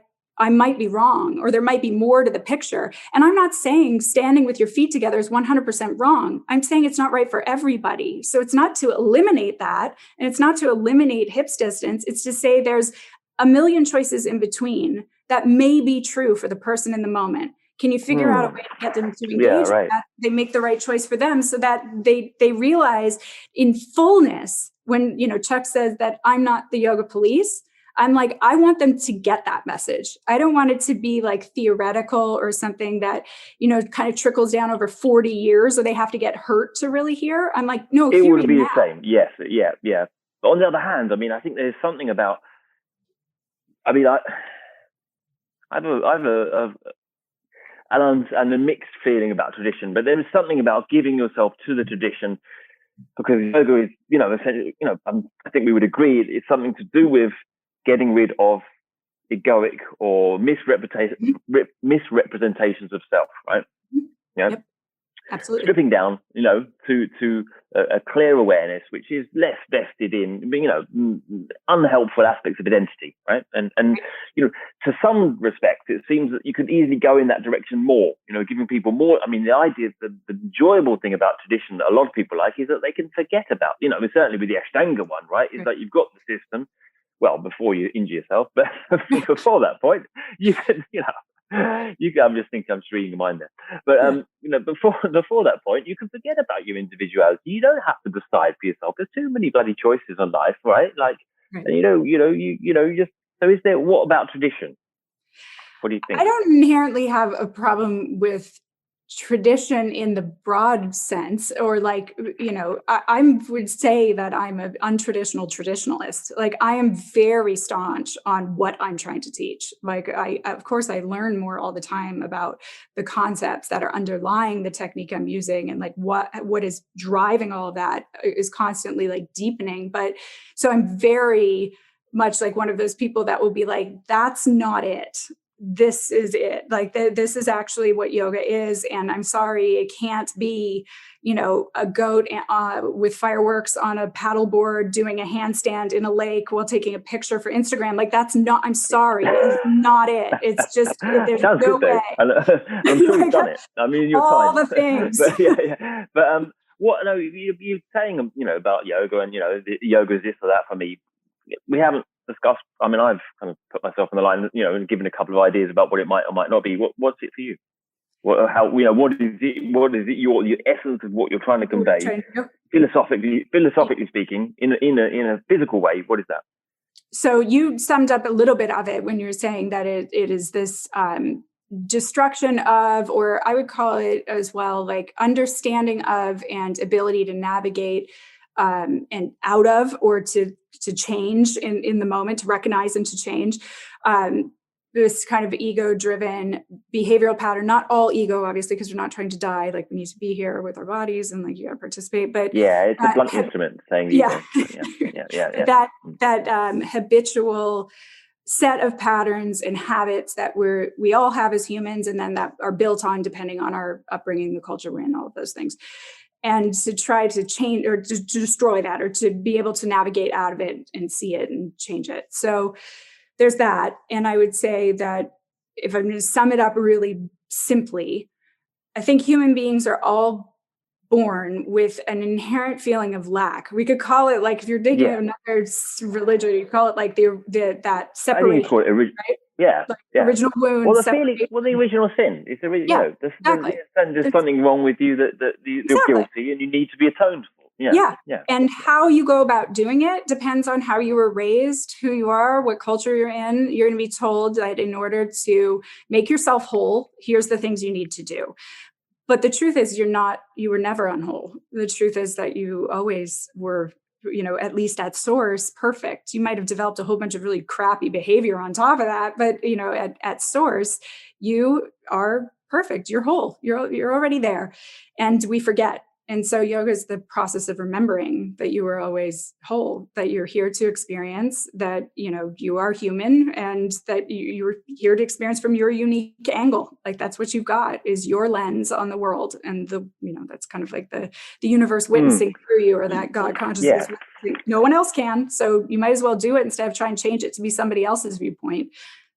might be wrong, or there might be more to the picture. And I'm not saying standing with your feet together is 100% wrong. I'm saying it's not right for everybody. So it's not to eliminate that. And it's not to eliminate hips distance. It's to say there's a million choices in between that may be true for the person in the moment. Can you figure out a way to get them to engage with that? They make the right choice for them, so that they realize in fullness when, Chuck says that I'm not the yoga police. I'm like, I want them to get that message. I don't want it to be like theoretical or something that, kind of trickles down over 40 years, or they have to get hurt to really hear. I'm like, no, it would be the same. Yes. Yeah. But on the other hand, I mean, I think there's something about, I have a mixed feeling about tradition, but there is something about giving yourself to the tradition, because yoga is, essentially, I think we would agree it's something to do with getting rid of egoic or misrepresentations of self, right? Yep. Absolutely. Stripping down, to a clear awareness, which is less vested in, unhelpful aspects of identity, right? And to some respects, it seems that you could easily go in that direction more, giving people more. I mean, the idea, the enjoyable thing about tradition that a lot of people like is that they can forget about, certainly with the Ashtanga one, right? Is that you've got the system. Well, before you injure yourself, but before that point, you can, I'm just thinking, I'm just reading your mind there. But, before that point, you can forget about your individuality. You don't have to decide for yourself. There's too many bloody choices in life, right? Like, and so is there, what about tradition? What do you think? I don't inherently have a problem with tradition in the broad sense, or like, I would say that I'm an untraditional traditionalist. Like, I am very staunch on what I'm trying to teach. Like, of course, I learn more all the time about the concepts that are underlying the technique I'm using, and like what is driving all of that is constantly like deepening. But so I'm very much like one of those people that will be like, that's not it. This is it. Like, this is actually what yoga is. And I'm sorry, it can't be, a goat with fireworks on a paddleboard doing a handstand in a lake while taking a picture for Instagram. Like, that's not, I'm sorry, it's not it. It's just, there's Sounds no good, way. I'm sure you've done it. I mean, you're all time. the things. But, yeah. But what? No, you're saying about yoga, and yoga is this or that for me. We haven't discussed. I mean, I've kind of put myself on the line, and given a couple of ideas about what it might or might not be. What's it for you? What is it? What is it? Your essence of what you're trying to convey, philosophically speaking, in a physical way. What is that? So you summed up a little bit of it when you're saying that it is this destruction of, or I would call it as well, like understanding of and ability to navigate and out of, or to change in the moment, to recognize and to change. This kind of ego-driven behavioral pattern, not all ego, obviously, because we're not trying to die. Like, we need to be here with our bodies and like you got to participate. But yeah, it's a blunt instrument saying ego. Yeah. That habitual set of patterns and habits that we all have as humans, and then that are built on depending on our upbringing, the culture we're in, all of those things. And to try to change or to destroy that, or to be able to navigate out of it and see it and change it. So there's that. And I would say that if I'm going to sum it up really simply, I think human beings are all born with an inherent feeling of lack. We could call it, like, if you're digging another religion, you call it like that separation. Right? Yeah, like original wound. Well, the original sin. It's there's something wrong with you that you're guilty and you need to be atoned for. Yeah. And how you go about doing it depends on how you were raised, who you are, what culture you're in. You're going to be told that in order to make yourself whole, here's the things you need to do. But the truth is, you were never unwhole. The truth is that you always were, at least at source, perfect. You might have developed a whole bunch of really crappy behavior on top of that, but at source, you are perfect. You're whole. You're already there. And we forget. And so yoga is the process of remembering that you were always whole, that you're here to experience, that, you are human, and that you're here to experience from your unique angle. Like, that's what you've got, is your lens on the world. And that's kind of like the universe witnessing through you, or that God consciousness. No one else can. So you might as well do it instead of try and change it to be somebody else's viewpoint.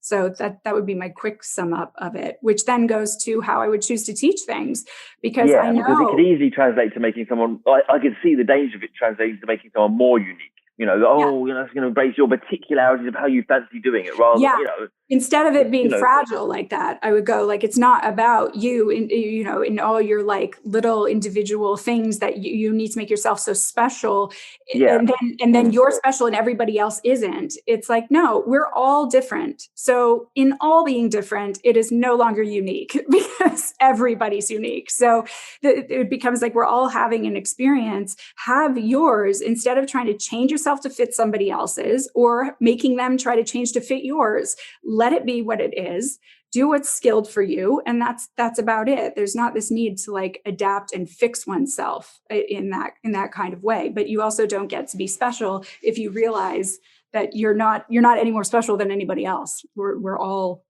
So that would be my quick sum up of it, which then goes to how I would choose to teach things, because I know because it could easily translate to making someone. I could see the danger of it translating to making someone more unique. It's going to embrace your particularities of how you fancy doing it, rather than, instead of it being fragile like that, I would go like, it's not about you in all your like little individual things that you need to make yourself so special. And then you're special and everybody else isn't. It's like, no, we're all different. So in all being different, it is no longer unique, because everybody's unique. So it becomes like, we're all having an experience. Have yours, instead of trying to change yourself to fit somebody else's, or making them try to change to fit yours. Let it be what it is. Do what's skilled for you, and that's about it. There's not this need to like adapt and fix oneself in that kind of way. But you also don't get to be special if you realize that you're not any more special than anybody else. We're all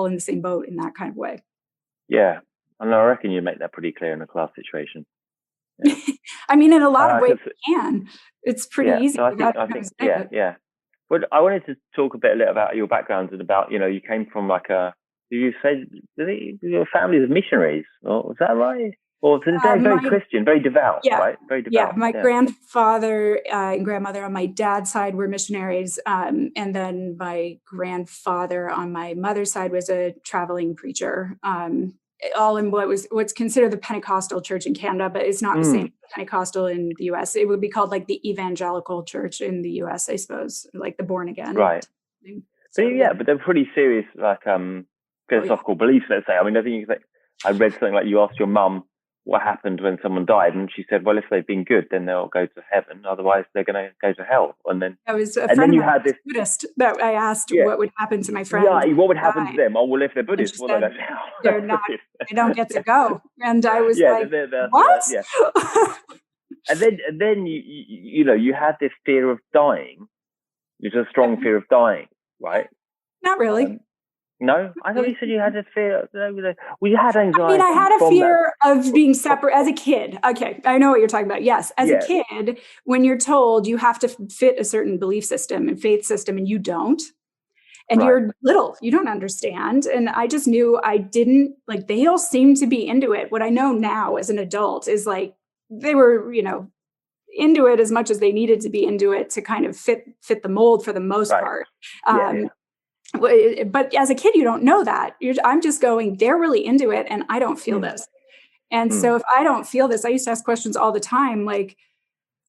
in the same boat in that kind of way. Yeah, and I reckon you make that pretty clear in a class situation. Yeah. I mean, in a lot of ways, you can. It's pretty easy. So I think. But I wanted to talk a bit about your background, and about, you came from like you said, your family is missionaries, or was that right? Or very Christian, very devout, right? Very devout. Yeah, my grandfather and grandmother on my dad's side were missionaries, and then my grandfather on my mother's side was a traveling preacher. All in what's considered the Pentecostal church in Canada, but it's not the same Pentecostal in the US. It would be called like the evangelical church in the US, I suppose, like the born again. Right. So, but they're pretty serious, like philosophical beliefs, let's say. I mean, I think I read something like you asked your mum what happened when someone died, and she said, well, if they've been good, then they'll go to heaven, otherwise they're going to go to hell. And then that was a and friend then of you mine, had this Buddhist, that I asked what would happen to my friend. Yeah, what would happen to died. them? Oh, well, if they're And Buddhist, she well, they'll said, go to hell. they're not, they don't get to go. And I was like, they're, what? yeah. And then you had this fear of dying. There's a strong fear of dying, right? Not really. No, I thought you said you had a fear. Well, you had anxiety. I mean, I had a fear of being separate as a kid. Okay, I know what you're talking about. Yes, as a kid, when you're told you have to fit a certain belief system and faith system, and you don't, and you're little, you don't understand. And I just knew I didn't, like, they all seemed to be into it. What I know now as an adult is like they were, into it as much as they needed to be into it to kind of fit the mold for the most part. But as a kid, you don't know that. I'm just going, they're really into it and I don't feel this. And so if I don't feel this, I used to ask questions all the time, like,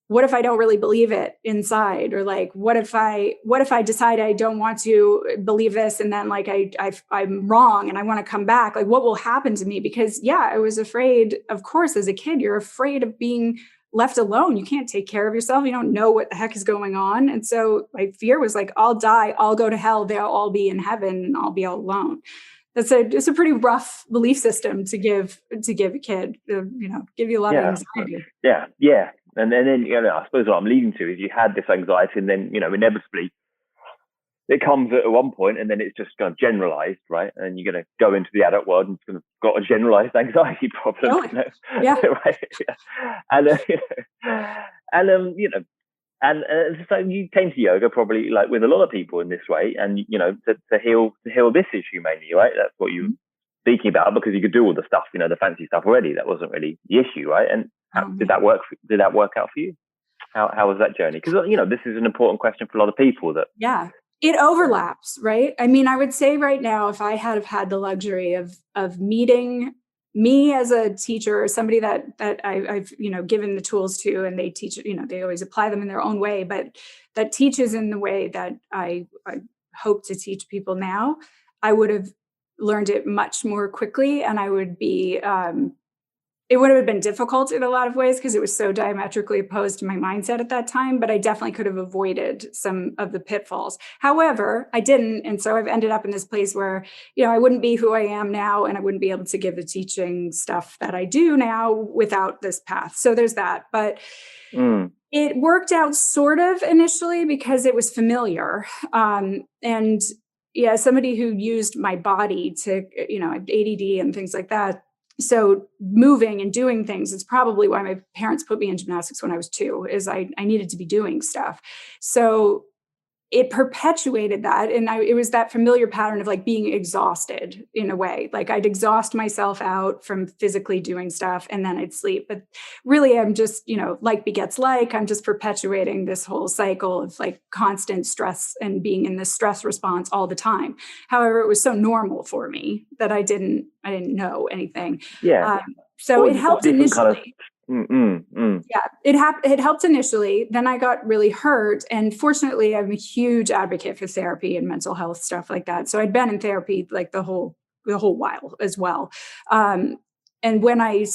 what if I don't really believe it inside? Or like, what if I decide I don't want to believe this, and then like I'm wrong and I want to come back? Like, what will happen to me? Because I was afraid. Of course, as a kid, you're afraid of being left alone. You can't take care of yourself. You don't know what the heck is going on. And so my fear was like, I'll die, I'll go to hell, they'll all be in heaven, and I'll be all alone. It's a pretty rough belief system to give a kid, give you a lot of anxiety. Yeah. And then, I suppose what I'm leading to is you had this anxiety, and then, inevitably it comes at one point, and then it's just kind of generalized, right? And you're going to go into the adult world and it's going to got a generalized anxiety problem. Right? So you came to yoga probably like with a lot of people in this way, and to heal this issue mainly, right? That's what you were speaking about, because you could do all the stuff, the fancy stuff already. That wasn't really the issue, right? And did that work? Did that work out for you? How was that journey? Because this is an important question for a lot of people. It overlaps, right? I mean, I would say right now, if I had had the luxury of meeting me as a teacher, or somebody that I've given the tools to, and they teach, they always apply them in their own way, but that teaches in the way that I hope to teach people now, I would have learned it much more quickly, and I would be. It would have been difficult in a lot of ways because it was so diametrically opposed to my mindset at that time, but I definitely could have avoided some of the pitfalls. However, I didn't. And so I've ended up in this place where, I wouldn't be who I am now, and I wouldn't be able to give the teaching stuff that I do now without this path. So there's that. But it worked out sort of initially because it was familiar. And somebody who used my body to, I have ADD and things like that. So moving and doing things is probably why my parents put me in gymnastics when I was 2, is I needed to be doing stuff. So it perpetuated that. And it was that familiar pattern of like being exhausted in a way. Like I'd exhaust myself out from physically doing stuff and then I'd sleep. But really, I'm just, like begets like, I'm just perpetuating this whole cycle of like constant stress and being in this stress response all the time. However, it was so normal for me that I didn't know anything. So it helped initially. It helped initially. Then I got really hurt. And fortunately, I'm a huge advocate for therapy and mental health stuff like that. So I'd been in therapy like the whole while as well. And when I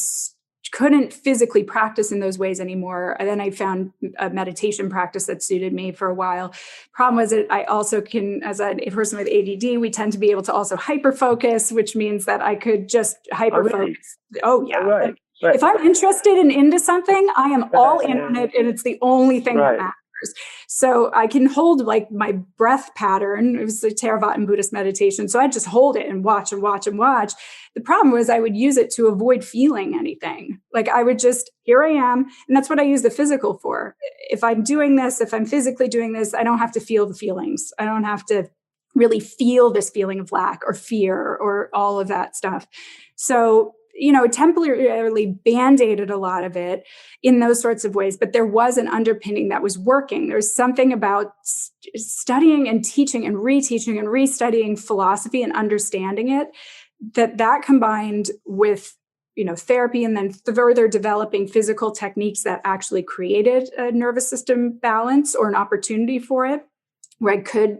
couldn't physically practice in those ways anymore, then I found a meditation practice that suited me for a while. Problem was that I also can, as a person with ADD, we tend to be able to also hyper-focus, which means that I could just hyper-focus. Right. If I'm interested and into something, I am all in on it, and it's the only thing that matters. So I can hold like my breath pattern. It was the Theravada Buddhist meditation. So I'd just hold it and watch and watch and watch. The problem was I would use it to avoid feeling anything. Like I would just, here I am. And that's what I use the physical for. If I'm doing this, if I'm physically doing this, I don't have to feel the feelings. I don't have to really feel this feeling of lack or fear or all of that stuff. So temporarily band-aided a lot of it in those sorts of ways, but there was an underpinning that was working. There's something about studying and teaching and reteaching and restudying philosophy and understanding it, that combined with, therapy and then further developing physical techniques that actually created a nervous system balance or an opportunity for it. where I could,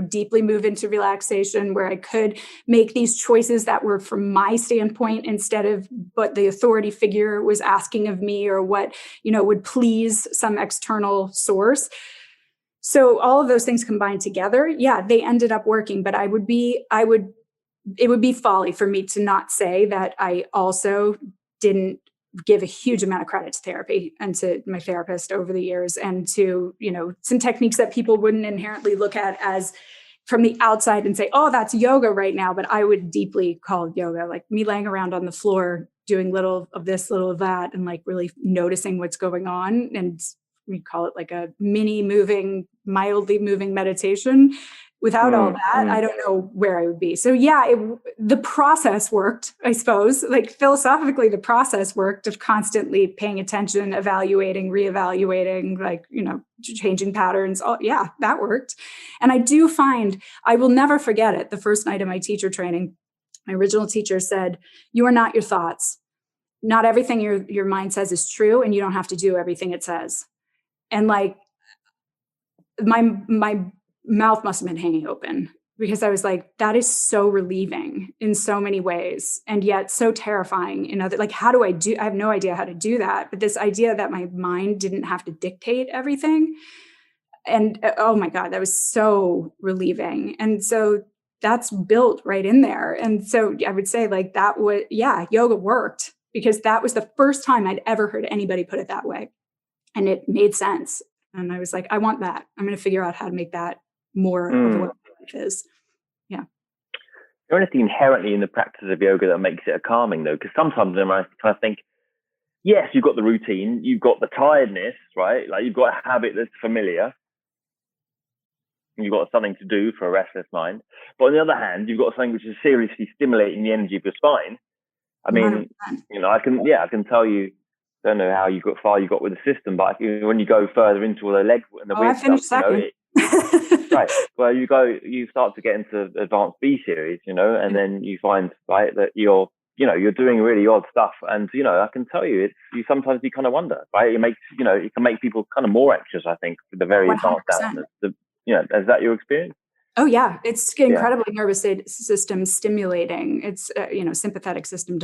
deeply move into relaxation, where I could make these choices that were from my standpoint instead of what the authority figure was asking of me or what, would please some external source. So all of those things combined together, they ended up working, but it would be folly for me to not say that I also didn't give a huge amount of credit to therapy and to my therapist over the years, and to, some techniques that people wouldn't inherently look at as from the outside and say, oh, that's yoga right now. But I would deeply call yoga, like me laying around on the floor, doing little of this, little of that, and like really noticing what's going on. And we call it like a mildly moving meditation. Without all that, I don't know where I would be. So the process worked, I suppose. Like philosophically, the process worked of constantly paying attention, evaluating, reevaluating, like, changing patterns. That worked. And I do find, I will never forget it. The first night of my teacher training, my original teacher said, "You are not your thoughts. Not everything your mind says is true, and you don't have to do everything it says." And like my mouth must have been hanging open, because I was like, that is so relieving in so many ways, and yet so terrifying in other, like, I have no idea how to do that. But this idea that my mind didn't have to dictate everything. And oh my God, that was so relieving. And so that's built right in there. And so I would say like that would, yoga worked, because that was the first time I'd ever heard anybody put it that way. And it made sense. And I was like, I want that. I'm going to figure out how to make that more of what life is. Yeah. Is there anything inherently in the practice of yoga that makes it a calming though? Because sometimes I kind of think, yes, you've got the routine, you've got the tiredness, right? Like you've got a habit that's familiar. You've got something to do for a restless mind. But on the other hand, you've got something which is seriously stimulating the energy of your spine. I mean, 100%. I can tell you, I don't know how far you got with the system, but when you go further into all the leg and the weird I finished stuff, second. Right. Well, you start to get into advanced B series, and then you find, right, that you're doing really odd stuff. And, I can tell you, sometimes you kind of wonder, right? It can make people kind of more anxious, I think, for the very 100%. Advanced down. Is that your experience? Oh yeah. It's incredibly nervous system stimulating. It's, sympathetic system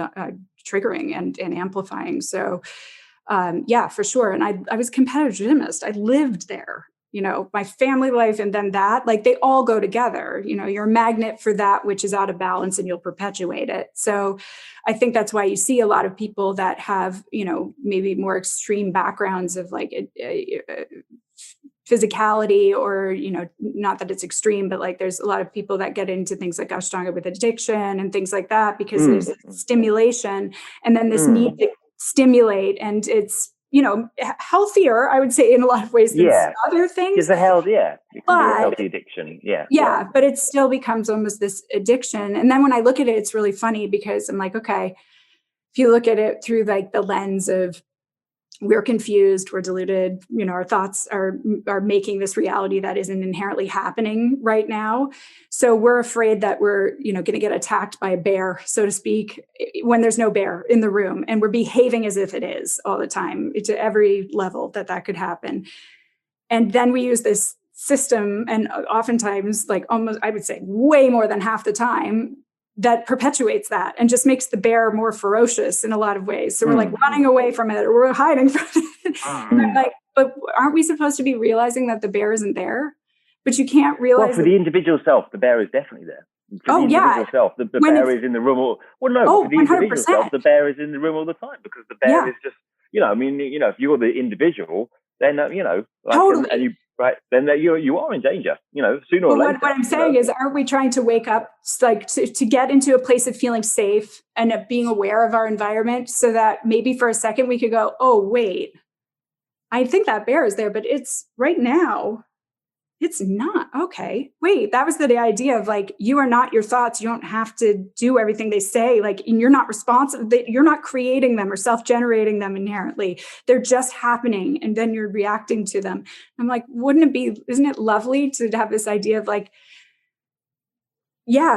triggering and amplifying. So, for sure. And I was a competitive gymnast. I lived there, my family life, and then that, like, they all go together. You're a magnet for that which is out of balance, and you'll perpetuate it. So I think that's why you see a lot of people that have, maybe more extreme backgrounds of like physicality, or, not that it's extreme, but like there's a lot of people that get into things like Ashtanga with addiction and things like that, because there's stimulation and then this need to stimulate, and it's, healthier, I would say, in a lot of ways than other things. It's a healthy addiction. But it still becomes almost this addiction. And then when I look at it, it's really funny, because I'm like, okay, if you look at it through like the lens of we're confused, we're deluded, our thoughts are making this reality that isn't inherently happening right now. So we're afraid that we're, going to get attacked by a bear, so to speak, when there's no bear in the room, and we're behaving as if it is all the time, to every level that could happen. And then we use this system, and oftentimes, like almost, I would say way more than half the time, that perpetuates that and just makes the bear more ferocious in a lot of ways. So we're like running away from it, or we're hiding from it. And I'm like, but aren't we supposed to be realizing that the bear isn't there? But you can't realize. Well, for the individual self, the bear is definitely there. For the individual self, the bear is in the room. For the individual self, the bear is in the room all the time, because the bear is just, if you're the individual, then, totally. and you, right, then you are in danger, sooner or later. What I'm saying is, aren't we trying to wake up, like to get into a place of feeling safe and of being aware of our environment, so that maybe for a second we could go, oh, wait, I think that bear is there, but it's right now, it's not. Okay, wait, that was the idea of like, you are not your thoughts. You don't have to do everything they say. Like, and you're not responsible. You're not creating them or self-generating them inherently. They're just happening, and then you're reacting to them. I'm like, isn't it lovely to have this idea of like,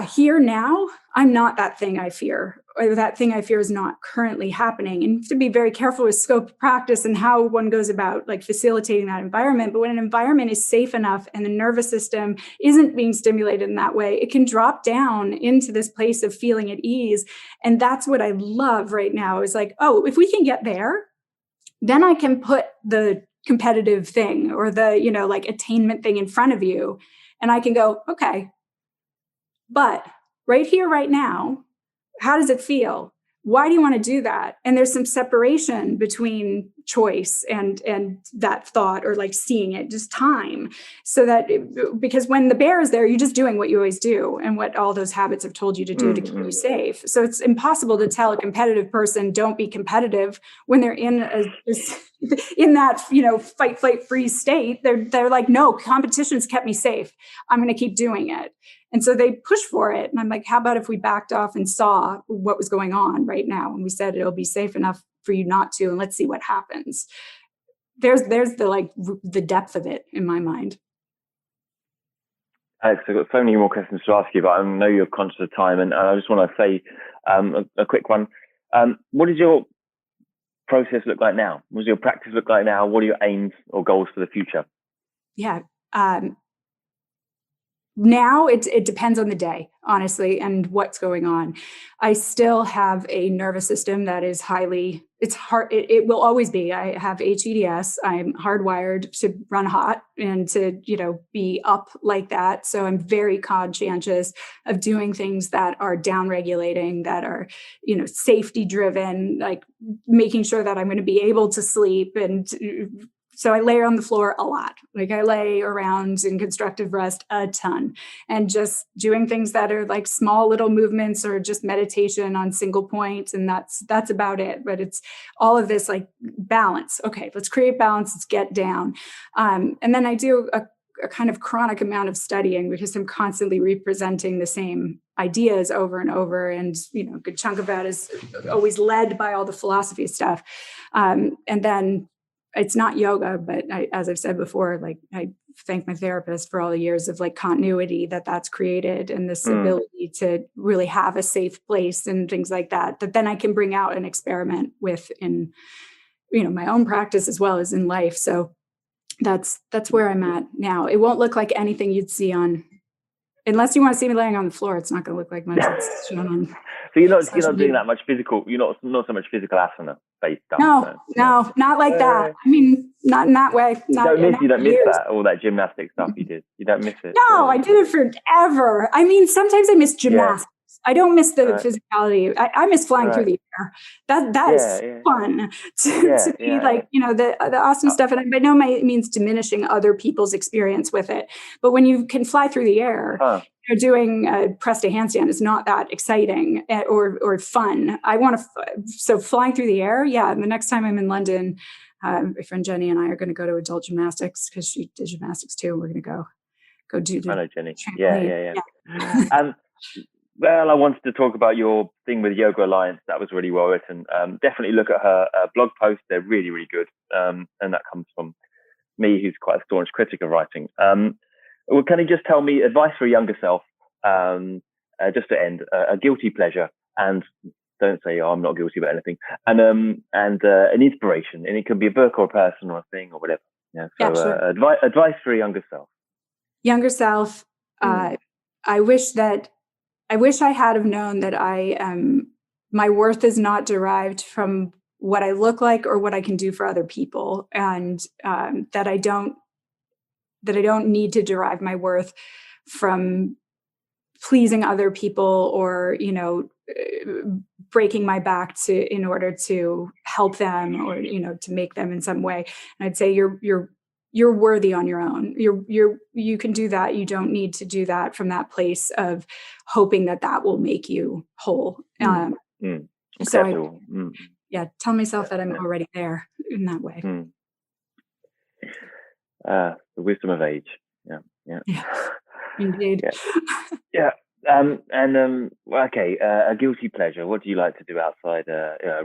here now, I'm not that thing I fear, or that thing I fear is not currently happening. And you have to be very careful with scope of practice and how one goes about like facilitating that environment. But when an environment is safe enough and the nervous system isn't being stimulated in that way, it can drop down into this place of feeling at ease. And that's what I love right now is like, oh, if we can get there, then I can put the competitive thing or the, like attainment thing in front of you. And I can go, okay, but right here, right now, how does it feel? Why do you want to do that? And there's some separation between choice and that thought or like seeing it, just time. So that, because when the bear is there, you're just doing what you always do and what all those habits have told you to do to keep you safe. So it's impossible to tell a competitive person, don't be competitive when they're in that, fight, flight, freeze state. They're like, no, competition's kept me safe. I'm going to keep doing it. And so they push for it. And I'm like, how about if we backed off and saw what was going on right now? And we said, it'll be safe enough for you not to, and let's see what happens. There's the depth of it in my mind. Alex, I've got so many more questions to ask you, but I know you're conscious of time. And I just want to say a quick one. What does your process look like now? What does your practice look like now? What are your aims or goals for the future? Yeah. Now it depends on the day, honestly, and what's going on. I still have a nervous system that is it's hard. It will always be. I have HEDS. I'm hardwired to run hot and to, be up like that. So I'm very conscientious of doing things that are down regulating, that are, safety driven, like making sure that I'm going to be able to sleep. And so I lay on the floor a lot. Like I lay around in constructive rest a ton, and just doing things that are like small little movements or just meditation on single points. And that's about it. But it's all of this like balance. Okay, let's create balance. Let's get down. And then I do a kind of chronic amount of studying because I'm constantly representing the same ideas over and over. And, a good chunk of that is always led by all the philosophy stuff. And then it's not yoga, but as I've said before, like I thank my therapist for all the years of like continuity that's created, and this ability to really have a safe place and things like that then I can bring out and experiment with in, my own practice as well as in life. So that's where I'm at now. It won't look like anything you'd see unless you want to see me laying on the floor, it's not going to look like much that's shown on. So you're not doing that much physical. You're not so much physical asana based stuff. No, not like that. I mean, not in that way. You don't miss that, all that gymnastic stuff you did. You don't miss it. No, I did it forever. I mean, sometimes I miss gymnastics. I don't miss the physicality. I miss flying through the air. That is fun to be like, the awesome stuff. And I by no means diminishing other people's experience with it. But when you can fly through the air, doing a press to handstand is not that exciting or fun. I want to, so flying through the air. Yeah. And the next time I'm in London, my friend Jenny and I are going to go to adult gymnastics because she did gymnastics too. We're going to go do. I know Jenny. Yeah. Well, I wanted to talk about your thing with Yoga Alliance. That was really well written. Definitely look at her blog posts. They're really, really good. And that comes from me, who's quite a staunch critic of writing. Well, can you just tell me advice for a younger self, just to end, a guilty pleasure, and don't say, I'm not guilty about anything, and an inspiration, and it can be a book or a person or a thing or whatever. Yeah. So sure. Advice for a younger self. Younger self. I wish I had have known that my worth is not derived from what I look like or what I can do for other people, and that I don't need to derive my worth from pleasing other people or breaking my back in order to help them or to make them in some way. And I'd say you're worthy on your own. You can do that. You don't need to do that from that place of hoping that will make you whole. So tell myself that I'm already there in that way. The wisdom of age. Yeah. Indeed. Yeah. Okay, a guilty pleasure. What do you like to do outside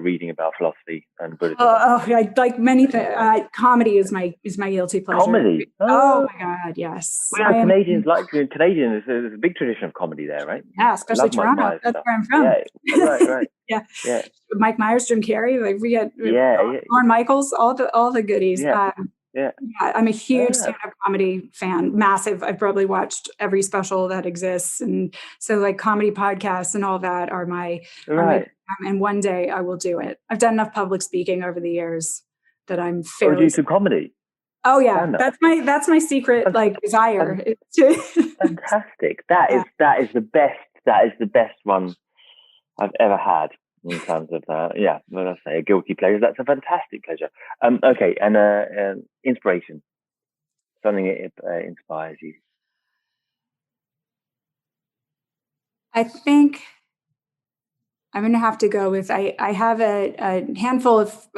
reading about philosophy and Buddhism? I like many things. Comedy is my guilty pleasure. Comedy. Oh my God, yes. Well, Canadians there's a big tradition of comedy there, right? Yeah, especially Toronto. That's where I'm from. Yeah, right. Yeah. Mike Myers, Jim Carrey, like we get Lorne Michaels, all the goodies. Yeah. I'm a huge stand-up comedy fan, massive. I've probably watched every special that exists, and so like comedy podcasts and all that are my and one day I will do it. I've done enough public speaking over the years that I'm fairly. Do some comedy. Oh yeah, that's my secret desire. Fantastic. That is the best. That is the best one I've ever had in terms of when I say a guilty pleasure, that's a fantastic pleasure. Okay, and inspiration. Something that inspires you. I think I'm going to have to go with I have a handful of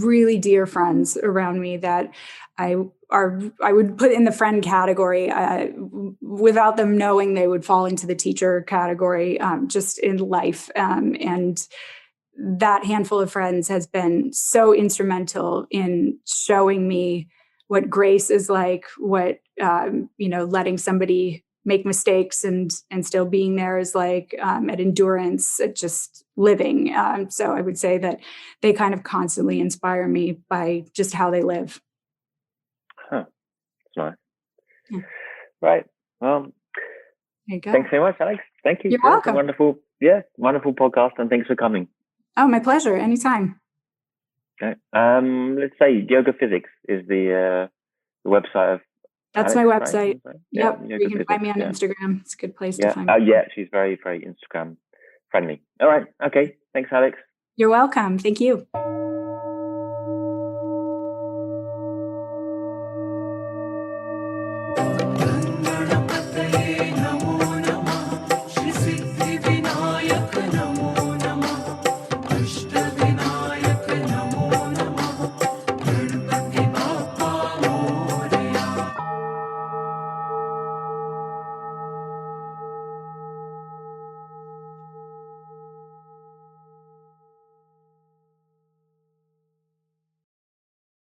really dear friends around me that I would put in the friend category. Without them knowing, they would fall into the teacher category just in life. And that handful of friends has been so instrumental in showing me what grace is like, what letting somebody make mistakes and still being there is like, at endurance, at just living. So I would say that they kind of constantly inspire me by just how they live. Huh. That's nice. Yeah. Right. Well, there you go. Thanks so much, Alex. Thank you. You're welcome. Wonderful podcast, and thanks for coming. Oh, my pleasure. Anytime. Okay. Let's say Yoga Physics is the website of. That's Alex, my website. Right? Yep. You can find me on Instagram. It's a good place to find me. She's very, very Instagram friendly. All right. Okay. Thanks, Alex. You're welcome. Thank you.